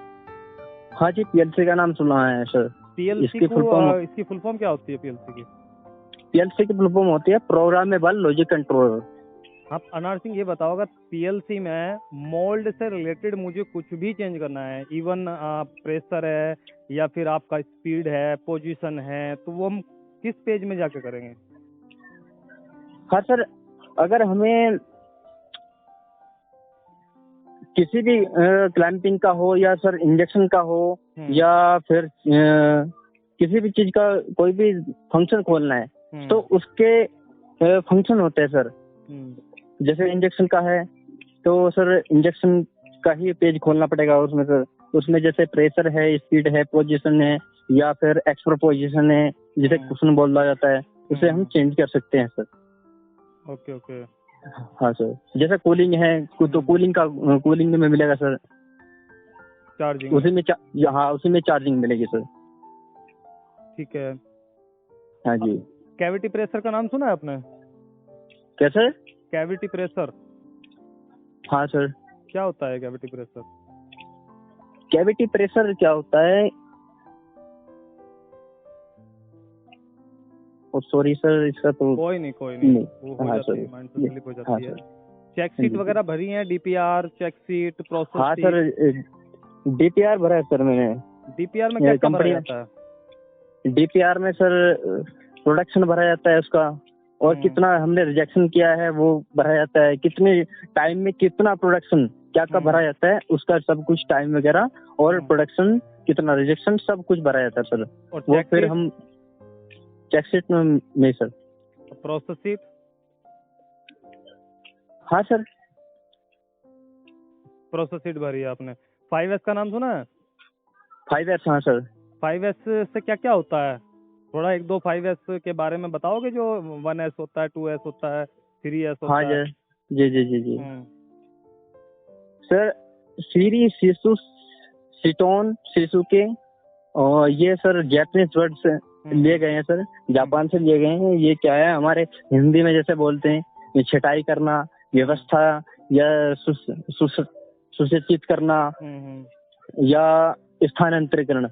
हाँ जी, पीएलसी का नाम सुना है सर। पीएलसी इसकी फुल फॉर्म क्या होती है पीएलसी की? पीएलसी की फुल फॉर्म होती है प्रोग्रामेबल लॉजिक कंट्रोलर। आप अनार सिंह ये बताओ, अगर पीएलसी में मोल्ड से रिलेटेड मुझे कुछ भी चेंज करना है, इवन प्रेशर है या फिर आपका स्पीड है, पोजीशन है, तो वो हम किस पेज में जाके करेंगे? हाँ सर, अगर हमें किसी भी क्लैंपिंग का हो या सर इंजेक्शन का हो या फिर किसी भी चीज का कोई भी फंक्शन खोलना है तो उसके फंक्शन होते हैं सर। जैसे इंजेक्शन का है तो सर इंजेक्शन का ही पेज खोलना पड़ेगा उसमें सर। उसमें जैसे प्रेशर है, स्पीड है, पोजीशन है या फिर एक्सप्रो पोजीशन है, जिसे कुशन बोला जाता है, उसे हम चेंज कर सकते हैं सर। Okay okay. हाँ सर, जैसे कूलिंग है तो कूलिंग में मिलेगा सर चार्जिंग, उसी में चार्जिंग मिलेगी सर। ठीक है। हाँ जी। कैविटी प्रेशर का नाम सुना है आपने? कैसे? Cavity pressure. हाँ सर। क्या होता है कैविटी प्रेशर? कैविटी प्रेशर क्या होता है? सॉरी सर, इसका तो कोई नहीं वो हो जाती है, माइंड से स्लिप हो जाती है। चेक शीट वगैरह भरी है? DPR, check sheet, process sheet? हाँ सर, डीपीआर भरा है सर मैंने। डीपीआर में क्या भरा जाता है? डीपीआर में सर प्रोडक्शन भरा जाता है उसका, और कितना हमने रिजेक्शन किया है वो भरा जाता है, कितने टाइम में कितना प्रोडक्शन क्या भरा जाता है उसका सब कुछ, टाइम वगैरह और प्रोडक्शन कितना, रिजेक्शन सब कुछ भरा जाता है सर। वो फिर हम चेक शीट में नहीं सर। Process sheet? हाँ सर, प्रोसेस शीट भरी है आपने। 5S का नाम सुना है? 5S? हाँ सर। 5S से क्या क्या होता है? थोड़ा एक दो 5S के बारे में बताओगे? जो 1S होता है, 2S होता है, 3S होता है। हाँ जी जी जी जी सर, सीरी, शिशु, सिटोन, शिशुके, और ये सर जापानीज वर्ड से लिए गए हैं सर, जापान से लिए गए हैं। ये क्या है, हमारे हिंदी में जैसे बोलते हैं छटाई करना, व्यवस्था या सुसूचित करना या स्थानांतरीकरण,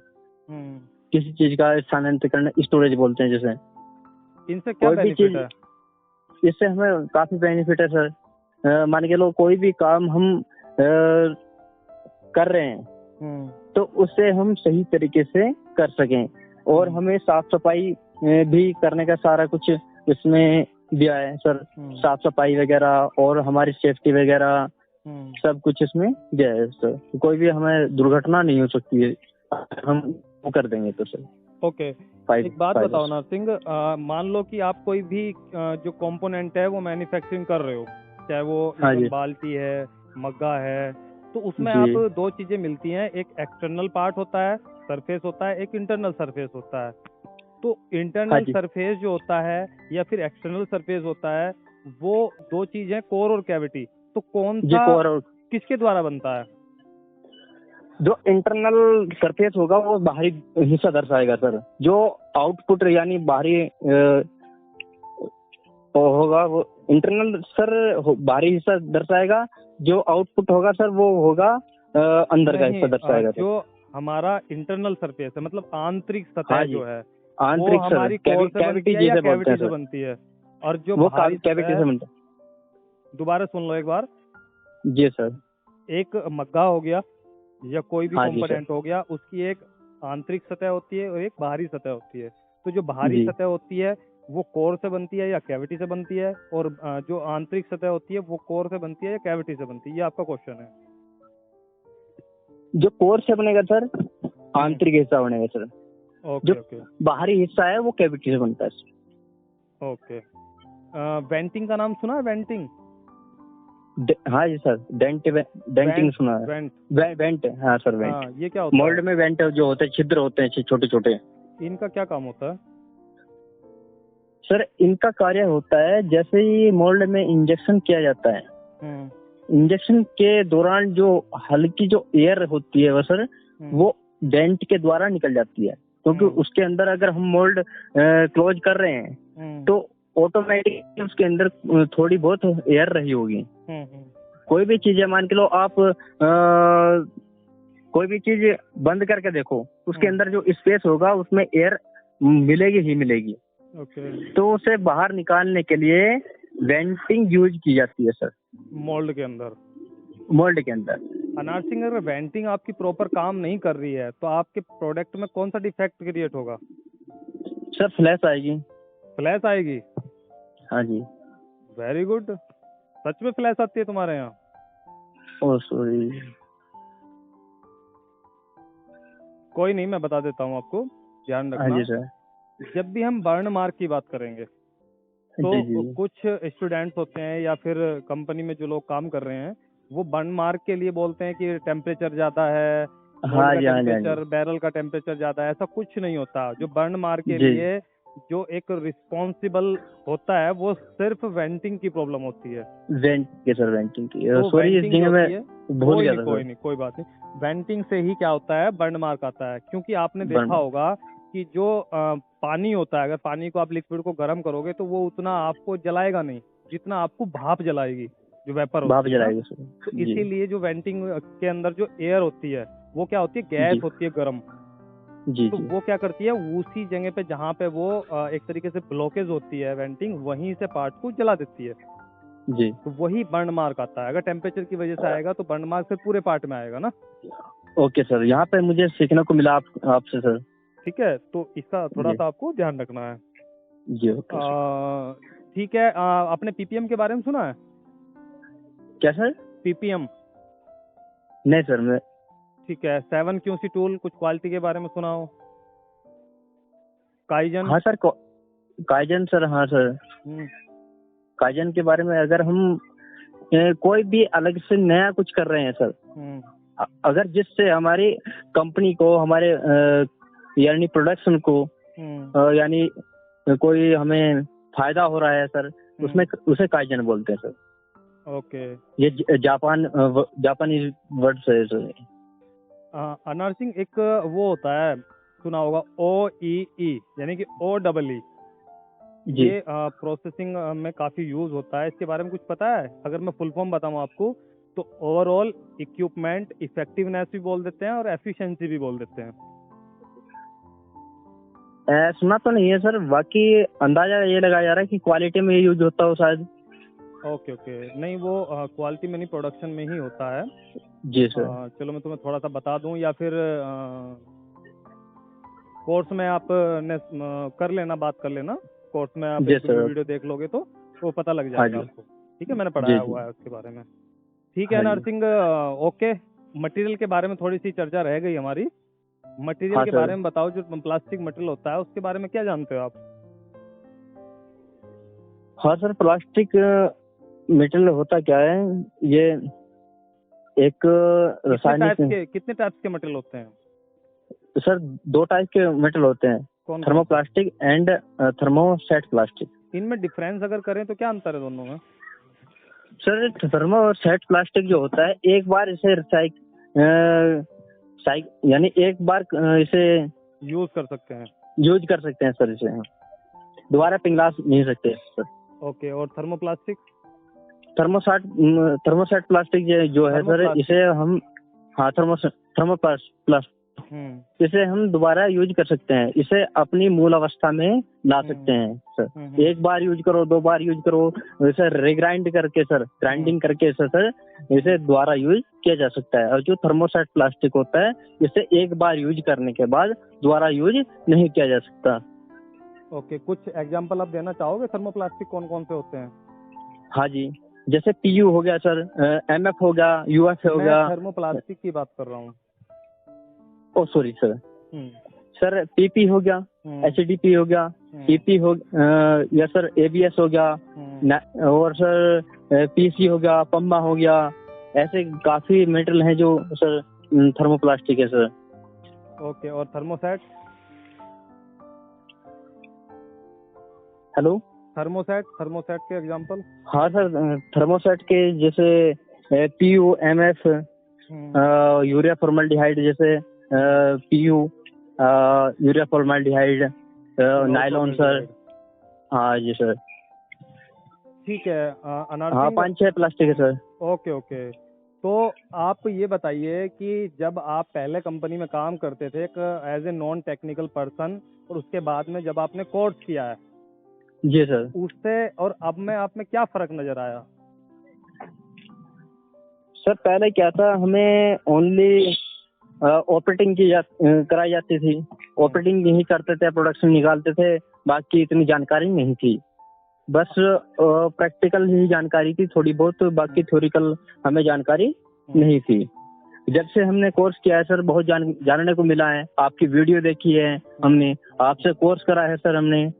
किसी चीज का स्थानांतरीकरण, स्टोरेज बोलते हैं जैसे। इनसे क्या बेनिफिट है? इससे हमें काफी बेनिफिट है सर। मान के लो कोई भी काम हम कर रहे हैं तो उससे हम सही तरीके से कर सकें, और हमें साफ सफाई भी करने का सारा कुछ इसमें दिया है सर। साफ सफाई वगैरह और हमारी सेफ्टी वगैरह सब कुछ इसमें दिया है सर। कोई भी हमें दुर्घटना नहीं हो सकती है, हम वो कर देंगे तो सर। ओके। एक बात बताओ नरसिंह, मान लो कि आप कोई भी जो कंपोनेंट है वो मैन्युफैक्चरिंग कर रहे हो, चाहे वो बाल्टी है, मग्गा है, तो उसमें आप दो चीजें मिलती हैं, एक एक्सटर्नल पार्ट होता है, सरफेस होता है, एक इंटरनल सरफेस होता है। तो इंटरनल सरफेस जो होता है या फिर एक्सटर्नल सरफेस होता है, वो दो चीज है, कोर और कैविटी। तो कौन सा किसके द्वारा बनता है? जो इंटरनल सरफेस होगा वो बाहरी हिस्सा दर्शाएगा सर, जो आउटपुट यानी बाहरी होगा वो इंटरनल सर बाहरी हिस्सा दर्शाएगा, जो आउटपुट होगा सर वो होगा अंदर का हिस्सा दर्शाएगा। जो हमारा इंटरनल सरफेस है, मतलब आंतरिक सतह हाँ जी, जो है आंतरिक वो सर हमारी कोर से बनती कैविटी है या जिसे बोलते कैविटी हैं से सर, बनती है? और जो वो बाहरी कैविटी सतह, से बनता दोबारा सुन लो एक बार, है। जी सर। एक मग्गा हो गया या कोई भी हाँ जी सर। कंपोनेंट हो गया, उसकी एक आंतरिक सतह होती है और एक बाहरी सतह होती है। तो जो बाहरी जी सतह होती है वो कोर से बनती है या कैविटी से बनती है, और जो आंतरिक सतह होती है वो कोर से बनती है या कैविटी से बनती है? ये आपका क्वेश्चन है। जो कोर से बनेगा सर, आंतरिक हिस्सा बनेगा सर। ओके जो ओके बाहरी हिस्सा है वो कैविटी से बनता है सर। ओके। वेंटिंग का नाम सुना है? वेंटिंग? हाँ जी सर, डेंटिंग सुना है। वेंट। वेंट, हाँ सर, वेंट। हाँ, ये क्या होता मोल्ड है? में वेंट जो होते हैं, छिद्र होते हैं छोटे छोटे। इनका क्या काम होता है? सर इनका कार्य होता है, जैसे ही मोल्ड में इंजेक्शन किया जाता है, इंजेक्शन के दौरान जो हल्की जो एयर होती है वो सर, वो डेंट के द्वारा निकल जाती है, क्योंकि उसके अंदर अगर हम मोल्ड क्लोज कर रहे हैं तो ऑटोमेटिक उसके अंदर थोड़ी बहुत एयर रही होगी। कोई भी चीज है, मान के लो आप कोई भी चीज बंद करके देखो, उसके अंदर जो स्पेस होगा उसमें एयर मिलेगी ही मिलेगी। तो उसे बाहर निकालने के लिए वेंटिंग यूज की जाती है सर, मोल्ड के अंदर। मोल्ड के अंदर। अनार सिंह, अगर वेंटिंग आपकी प्रॉपर काम नहीं कर रही है तो आपके प्रोडक्ट में कौन सा डिफेक्ट क्रिएट होगा? सर फ्लैश आएगी। फ्लैश आएगी? हाँ जी। Very good. सच में फ्लैश आती है तुम्हारे यहाँ? Oh sorry. कोई नहीं, मैं बता देता हूँ आपको, ध्यान हाँ जी रखना। सर। जब भी हम बर्न मार्क की बात करेंगे तो जी। कुछ स्टूडेंट्स होते हैं या फिर कंपनी में जो लोग काम कर रहे हैं वो बर्न मार्क के लिए बोलते हैं कि टेम्परेचर ज्यादा है, हाँ जी, हाँ जी, टेम्परेचर, बैरल का टेम्परेचर ज्यादा है। ऐसा कुछ नहीं होता। जो बर्न मार्क के जी। लिए जो एक रिस्पॉन्सिबल होता है वो सिर्फ वेंटिंग की प्रॉब्लम होती है। वेंट के सर, वेंटिंग की। तो सॉरी, इस वेंटिंग जगह जो में होती है, भूल गया था कोई सर। नहीं, कोई बात नहीं। वेंटिंग से ही क्या होता है, बर्न मार्क आता है। क्योंकि आपने बर्न देखा होगा कि जो पानी होता है, अगर पानी को आप लिक्विड को गर्म करोगे तो वो उतना आपको जलाएगा नहीं जितना आपको भाप जलाएगी, जो वेपर भाप होती है ना। जलाएगी सर। तो जी इसीलिए जो वेंटिंग के अंदर जो एयर होती है वो क्या होती है, गैस जी होती है गर्म। जी तो जी वो क्या करती है, उसी जगह पे जहाँ पे वो एक तरीके से ब्लॉकेज होती है वेंटिंग, वहीं से पार्ट को जला देती है। जी। तो वही बर्न मार्क आता है। अगर टेम्परेचर की वजह से आएगा तो बर्न मार्क फिर पूरे पार्ट में आएगा ना। ओके सर, यहाँ पे मुझे सीखने को मिला आपसे सर। ठीक है, तो इसका थोड़ा जी सा आपको ध्यान रखना है। जी। Okay sir. ठीक है। आपने पीपीएम के बारे में सुना है? क्या सर? पीपीएम? नहीं सर, मैं। ठीक है। 7 QC टूल, कुछ क्वालिटी के बारे में सुना हो? काइजन? हाँ सर, काइजन सर, हाँ सर। काइजन के बारे में अगर हम कोई भी अलग से नया कुछ कर रहे हैं सर, अगर जिससे हमारी कंपनी को, हमारे यानी प्रोडक्शन को यानी कोई हमें फायदा हो रहा है सर, उसमें उसे काइजन बोलते हैं सर। ओके। ये जापानी वर्ड है सर। अनार सिंह, एक वो होता है, सुना होगा, OEE, यानी कि OEE। ये प्रोसेसिंग में काफी यूज होता है। इसके बारे में कुछ पता है? अगर मैं फुल फॉर्म बताऊं आपको तो ओवरऑल इक्विपमेंट इफेक्टिवनेस भी बोल देते हैं और एफिशिएंसी भी बोल देते हैं। सुना तो नहीं है सर, बाकी अंदाजा ये लगाया जा रहा है कि क्वालिटी में यूज होता हो शायद। Okay okay. नहीं, वो क्वालिटी में नहीं, प्रोडक्शन में ही होता है। जी सर। चलो मैं तुम्हें थोड़ा सा बता दूं, या फिर कोर्स में आप कर लेना, बात कर लेना। कोर्स में आप वीडियो देख लोगे तो वो पता लग जाएगा आपको। ठीक है, मैंने पढ़ाया हुआ है उसके बारे में। ठीक है नरसिंह, ओके। मटेरियल के बारे में थोड़ी सी चर्चा रह गई हमारी। मटेरियल के बारे में बताओ, जो प्लास्टिक मटेरियल होता है उसके बारे में क्या जानते हो आप? हाँ सर, प्लास्टिक मटेरियल होता क्या है, ये एक रासायनिक। कितने टाइप्स के मटेरियल होते हैं सर? 2 टाइप के मटेरियल होते हैं, थर्मोप्लास्टिक एंड थर्मोसेट प्लास्टिक। इनमें डिफरेंस अगर करें तो क्या अंतर है दोनों में? सर थर्मोसेट प्लास्टिक जो होता है, एक बार इसे यानी एक बार इसे यूज कर सकते हैं सर, इसे दोबारा पिघला नहीं सकते सर। ओके। और थर्मोसेट प्लास्टिक जो है सर, इसे हम, हाँ, इसे हम दोबारा यूज कर सकते हैं, इसे अपनी मूल अवस्था में ला सकते हैं सर। एक बार यूज करो, 2 बार यूज करो, इसे रिग्राइंड करके सर, ग्राइंडिंग करके सर इसे दोबारा यूज किया जा सकता है। और जो थर्मोसेट प्लास्टिक होता है, इसे एक बार यूज करने के बाद दोबारा यूज नहीं किया जा सकता। ओके, कुछ एग्जांपल आप देना चाहोगे थर्मोप्लास्टिक कौन कौन से होते हैं? हाँ जी, जैसे PU हो गया सर, MF हो गया, UF हो गया। मैं थर्मोप्लास्टिक की बात कर रहा हूँ। ओ सॉरी सर, सर PP हो गया, HDP हो गया, PP हो या सर ABS हो गया, और सर PC हो गया, पम्मा हो गया। ऐसे काफी मेटेरियल हैं जो सर थर्मोप्लास्टिक है सर। ओके, और थर्मोसेट? हेलो, थर्मोसेट के एग्जांपल? हाँ सर, थर्मोसेट के जैसे PU, MF, यूरिया फॉर्मल्डिहाइड, जैसे PU, urea formaldehyde, nylon sir. हाँ जी सर। ठीक है अनार हाँ, सिंह। 5-6 प्लास्टिक है सर। ओके ओके, तो आप ये बताइए कि जब आप पहले कंपनी में काम करते थे as a non technical person, और उसके बाद में जब आपने कोर्स किया है जी सर, उससे और अब में आप में क्या फर्क नजर आया? सर पहले क्या था, हमें ओनली ऑपरेटिंग कराई जाती थी, ऑपरेटिंग ही करते थे, प्रोडक्शन निकालते थे, बाकी इतनी जानकारी नहीं थी। बस प्रैक्टिकल ही जानकारी थी थोड़ी बहुत, बाकी थ्योरिकल हमें जानकारी नहीं थी। जब से हमने कोर्स किया है सर, बहुत जानने को मिला है। आपकी वीडियो देखी है हमने, आपसे कोर्स करा है सर हमने,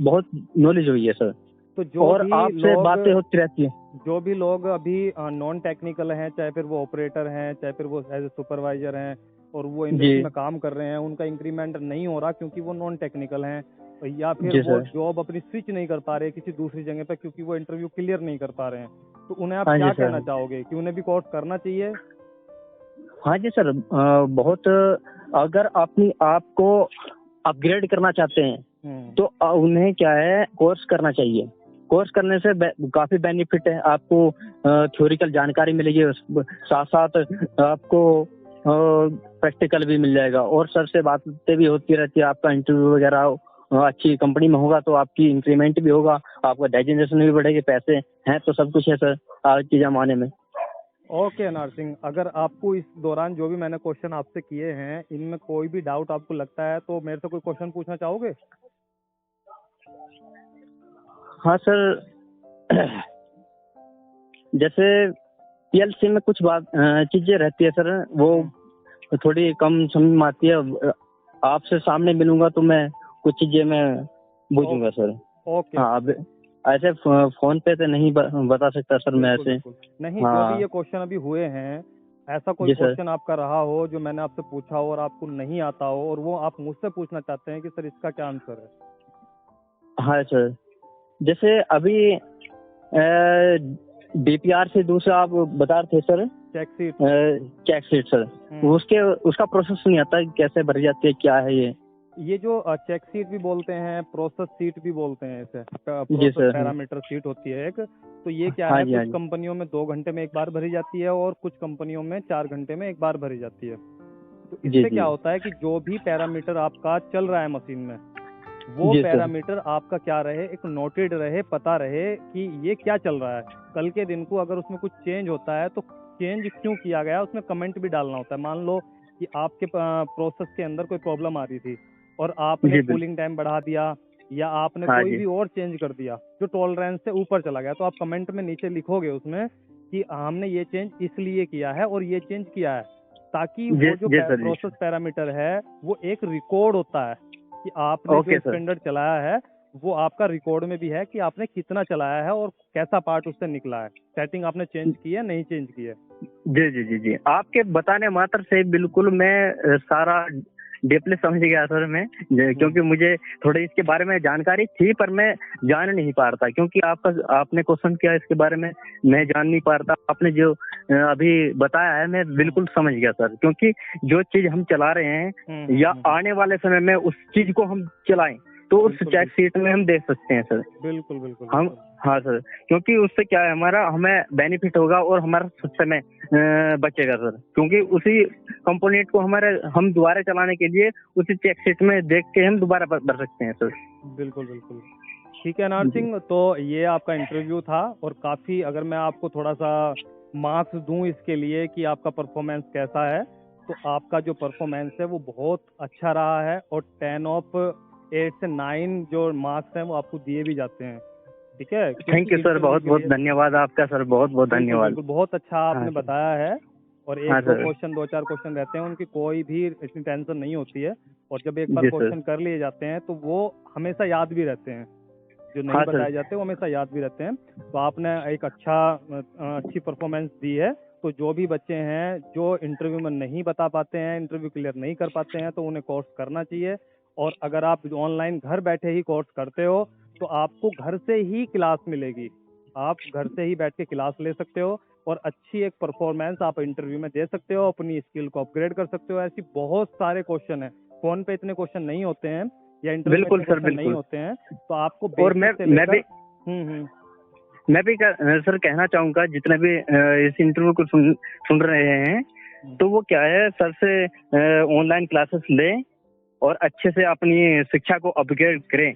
बहुत नॉलेज हुई है सर। तो जो और भी आपसे बातें होती रहती है। जो भी लोग अभी नॉन टेक्निकल हैं, चाहे फिर वो ऑपरेटर हैं, चाहे फिर वो एज ए सुपरवाइजर हैं, और वो इंडस्ट्री में काम कर रहे हैं, उनका इंक्रीमेंट नहीं हो रहा क्योंकि वो नॉन टेक्निकल हैं, या फिर वो जॉब अपनी स्विच नहीं कर पा रहे किसी दूसरी जगह पे क्योंकि वो इंटरव्यू क्लियर नहीं कर पा रहे हैं, तो उन्हें आप क्या कहना चाहोगे कि उन्हें भी कोर्स करना चाहिए? हाँ जी सर, बहुत, अगर अपनी आप को अपग्रेड करना चाहते हैं तो उन्हें क्या है, कोर्स करना चाहिए। कोर्स करने से काफी बेनिफिट है, आपको थ्योरिकल जानकारी मिलेगी, साथ साथ आपको प्रैक्टिकल भी मिल जाएगा, और सर से बातें भी होती रहती है। आपका इंटरव्यू वगैरह अच्छी कंपनी में होगा तो आपकी इंक्रीमेंट भी होगा, आपका डेजिग्नेशन भी बढ़ेगी, पैसे हैं तो सब कुछ है सर आज के जमाने में। ओके अनार सिंह, अगर आपको इस दौरान जो भी मैंने क्वेश्चन आपसे किए हैं इनमें कोई भी डाउट आपको लगता है तो मेरे से कोई क्वेश्चन पूछना चाहोगे? हाँ सर, जैसे PLC में कुछ चीजें रहती है सर, वो थोड़ी कम समझ में आती है। आपसे सामने मिलूंगा तो मैं कुछ चीजें मैं बूझूंगा सर। ओके। हाँ, अब ऐसे फोन पे तो नहीं बता सकता सर मैं ऐसे। नहीं, जो भी ये क्वेश्चन अभी हुए हैं, ऐसा कोई क्वेश्चन आपका रहा हो जो मैंने आपसे पूछा हो और आपको नहीं आता हो और वो आप मुझसे पूछना चाहते हैं कि सर इसका क्या आंसर है? हाँ सर, जैसे अभी DPR से दूसरा आप बता रहे थे सर, चेक शीट सर, उसका प्रोसेस नहीं आता, कैसे भरी जाती है, क्या है ये जो चेक शीट भी बोलते हैं, प्रोसेस शीट भी बोलते हैं, इसे प्रोसेस पैरामीटर शीट होती है एक, तो ये क्या है, कुछ कंपनियों में 2 घंटे में एक बार भरी जाती है और कुछ कंपनियों में 4 घंटे में एक बार भरी जाती है। तो इससे क्या होता है कि जो भी पैरामीटर आपका चल रहा है मशीन में, वो पैरामीटर आपका क्या रहे, एक नोटेड रहे, पता रहे कि ये क्या चल रहा है। कल के दिन को अगर उसमें कुछ चेंज होता है तो चेंज क्यों किया गया, उसमें कमेंट भी डालना होता है। मान लो कि आपके प्रोसेस के अंदर कोई प्रॉब्लम आ रही थी और आपने कूलिंग टाइम बढ़ा दिया या आपने कोई भी और चेंज कर दिया जो टॉलरेंस से ऊपर चला गया, तो आप कमेंट में नीचे लिखोगे उसमें कि हमने ये चेंज इसलिए किया है और ये चेंज किया है, ताकि वो जो प्रोसेस पैरामीटर है वो एक रिकॉर्ड होता है कि आपने जो स्टैंडर्ड चलाया है वो आपका रिकॉर्ड में भी है कि आपने कितना चलाया है और कैसा पार्ट उससे निकला है, सेटिंग आपने चेंज की है नहीं चेंज की है। जी जी जी जी, आपके बताने मात्र से बिल्कुल मैं सारा डीपली समझ गया सर मैं, क्योंकि मुझे थोड़ी इसके बारे में जानकारी थी पर मैं जान नहीं पा रहा था, क्योंकि आपने क्वेश्चन किया इसके बारे में, मैं जान नहीं पा रहा था। आपने जो अभी बताया है मैं बिल्कुल समझ गया सर, क्योंकि जो चीज हम चला रहे हैं या आने वाले समय में उस चीज को हम चलाएं तो उस चेक शीट में हम देख सकते हैं सर। बिल्कुल बिल्कुल, हाँ सर, क्योंकि उससे क्या है, हमारा हमें बेनिफिट होगा और हमारा समय बचेगा सर, क्योंकि उसी कंपोनेंट को हम दोबारा चलाने के लिए उसी चेक शीट में देख के हम दोबारा भर सकते हैं सर। बिल्कुल बिल्कुल। ठीक है अनार सिंह, तो ये आपका इंटरव्यू था और काफ़ी, अगर मैं आपको थोड़ा सा मार्क्स दूं इसके लिए कि आपका परफॉर्मेंस कैसा है, तो आपका जो परफॉर्मेंस है वो बहुत अच्छा रहा है और 10 ऑफ 8 से 9 जो मार्क्स हैं वो आपको दिए भी जाते हैं। ठीक है, थैंक यू सर, बहुत बहुत धन्यवाद आपका सर, बहुत बहुत धन्यवाद। बिल्कुल, बहुत अच्छा आपने हाँ, बताया है। और हाँ एक दो सर। क्वेश्चन, 2-4 क्वेश्चन रहते हैं, उनकी कोई भी इतनी टेंशन नहीं होती है, और जब एक बार जी सर। क्वेश्चन कर लिए जाते हैं तो वो हमेशा याद भी रहते हैं, जो नहीं हाँ सर। बताए जाते वो हमेशा याद भी रहते हैं। तो आपने एक अच्छी परफॉर्मेंस दी है। तो जो भी बच्चे हैं जो इंटरव्यू में नहीं बता पाते हैं, इंटरव्यू क्लियर नहीं कर पाते हैं, तो उन्हें कोर्स करना चाहिए। और अगर आप ऑनलाइन घर बैठे ही कोर्स करते हो तो आपको घर से ही क्लास मिलेगी, आप घर से ही बैठ के क्लास ले सकते हो और अच्छी एक परफॉर्मेंस आप इंटरव्यू में दे सकते हो, अपनी स्किल को अपग्रेड कर सकते हो। ऐसी बहुत सारे क्वेश्चन हैं, फोन पे इतने क्वेश्चन नहीं होते हैं या इंटरव्यू में बिल्कुल इतने सर, क्वेश्चन नहीं बिल्कुल। होते हैं, तो आपको और बेसिक से लेकर मैं भी सर कहना चाहूंगा, जितने भी इस इंटरव्यू को सुन रहे हैं, तो वो क्या है, सर से ऑनलाइन क्लासेस लें और अच्छे से अपनी शिक्षा को अपग्रेड करें,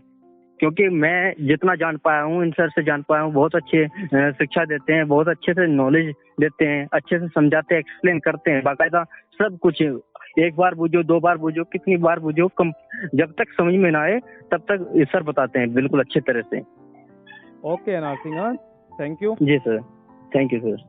क्योंकि मैं जितना जान पाया हूँ, इन सर से जान पाया हूँ, बहुत अच्छे शिक्षा देते हैं, बहुत अच्छे से नॉलेज देते हैं, अच्छे से समझाते हैं, एक्सप्लेन करते हैं बाकायदा सब कुछ। एक बार बुझो, 2 बार बुझो, कितनी बार बुझो, जब तक समझ में ना आए तब तक ये सर बताते हैं बिल्कुल अच्छे तरह से। Okay Anar Singh, thank you. जी सर, थैंक यू सर।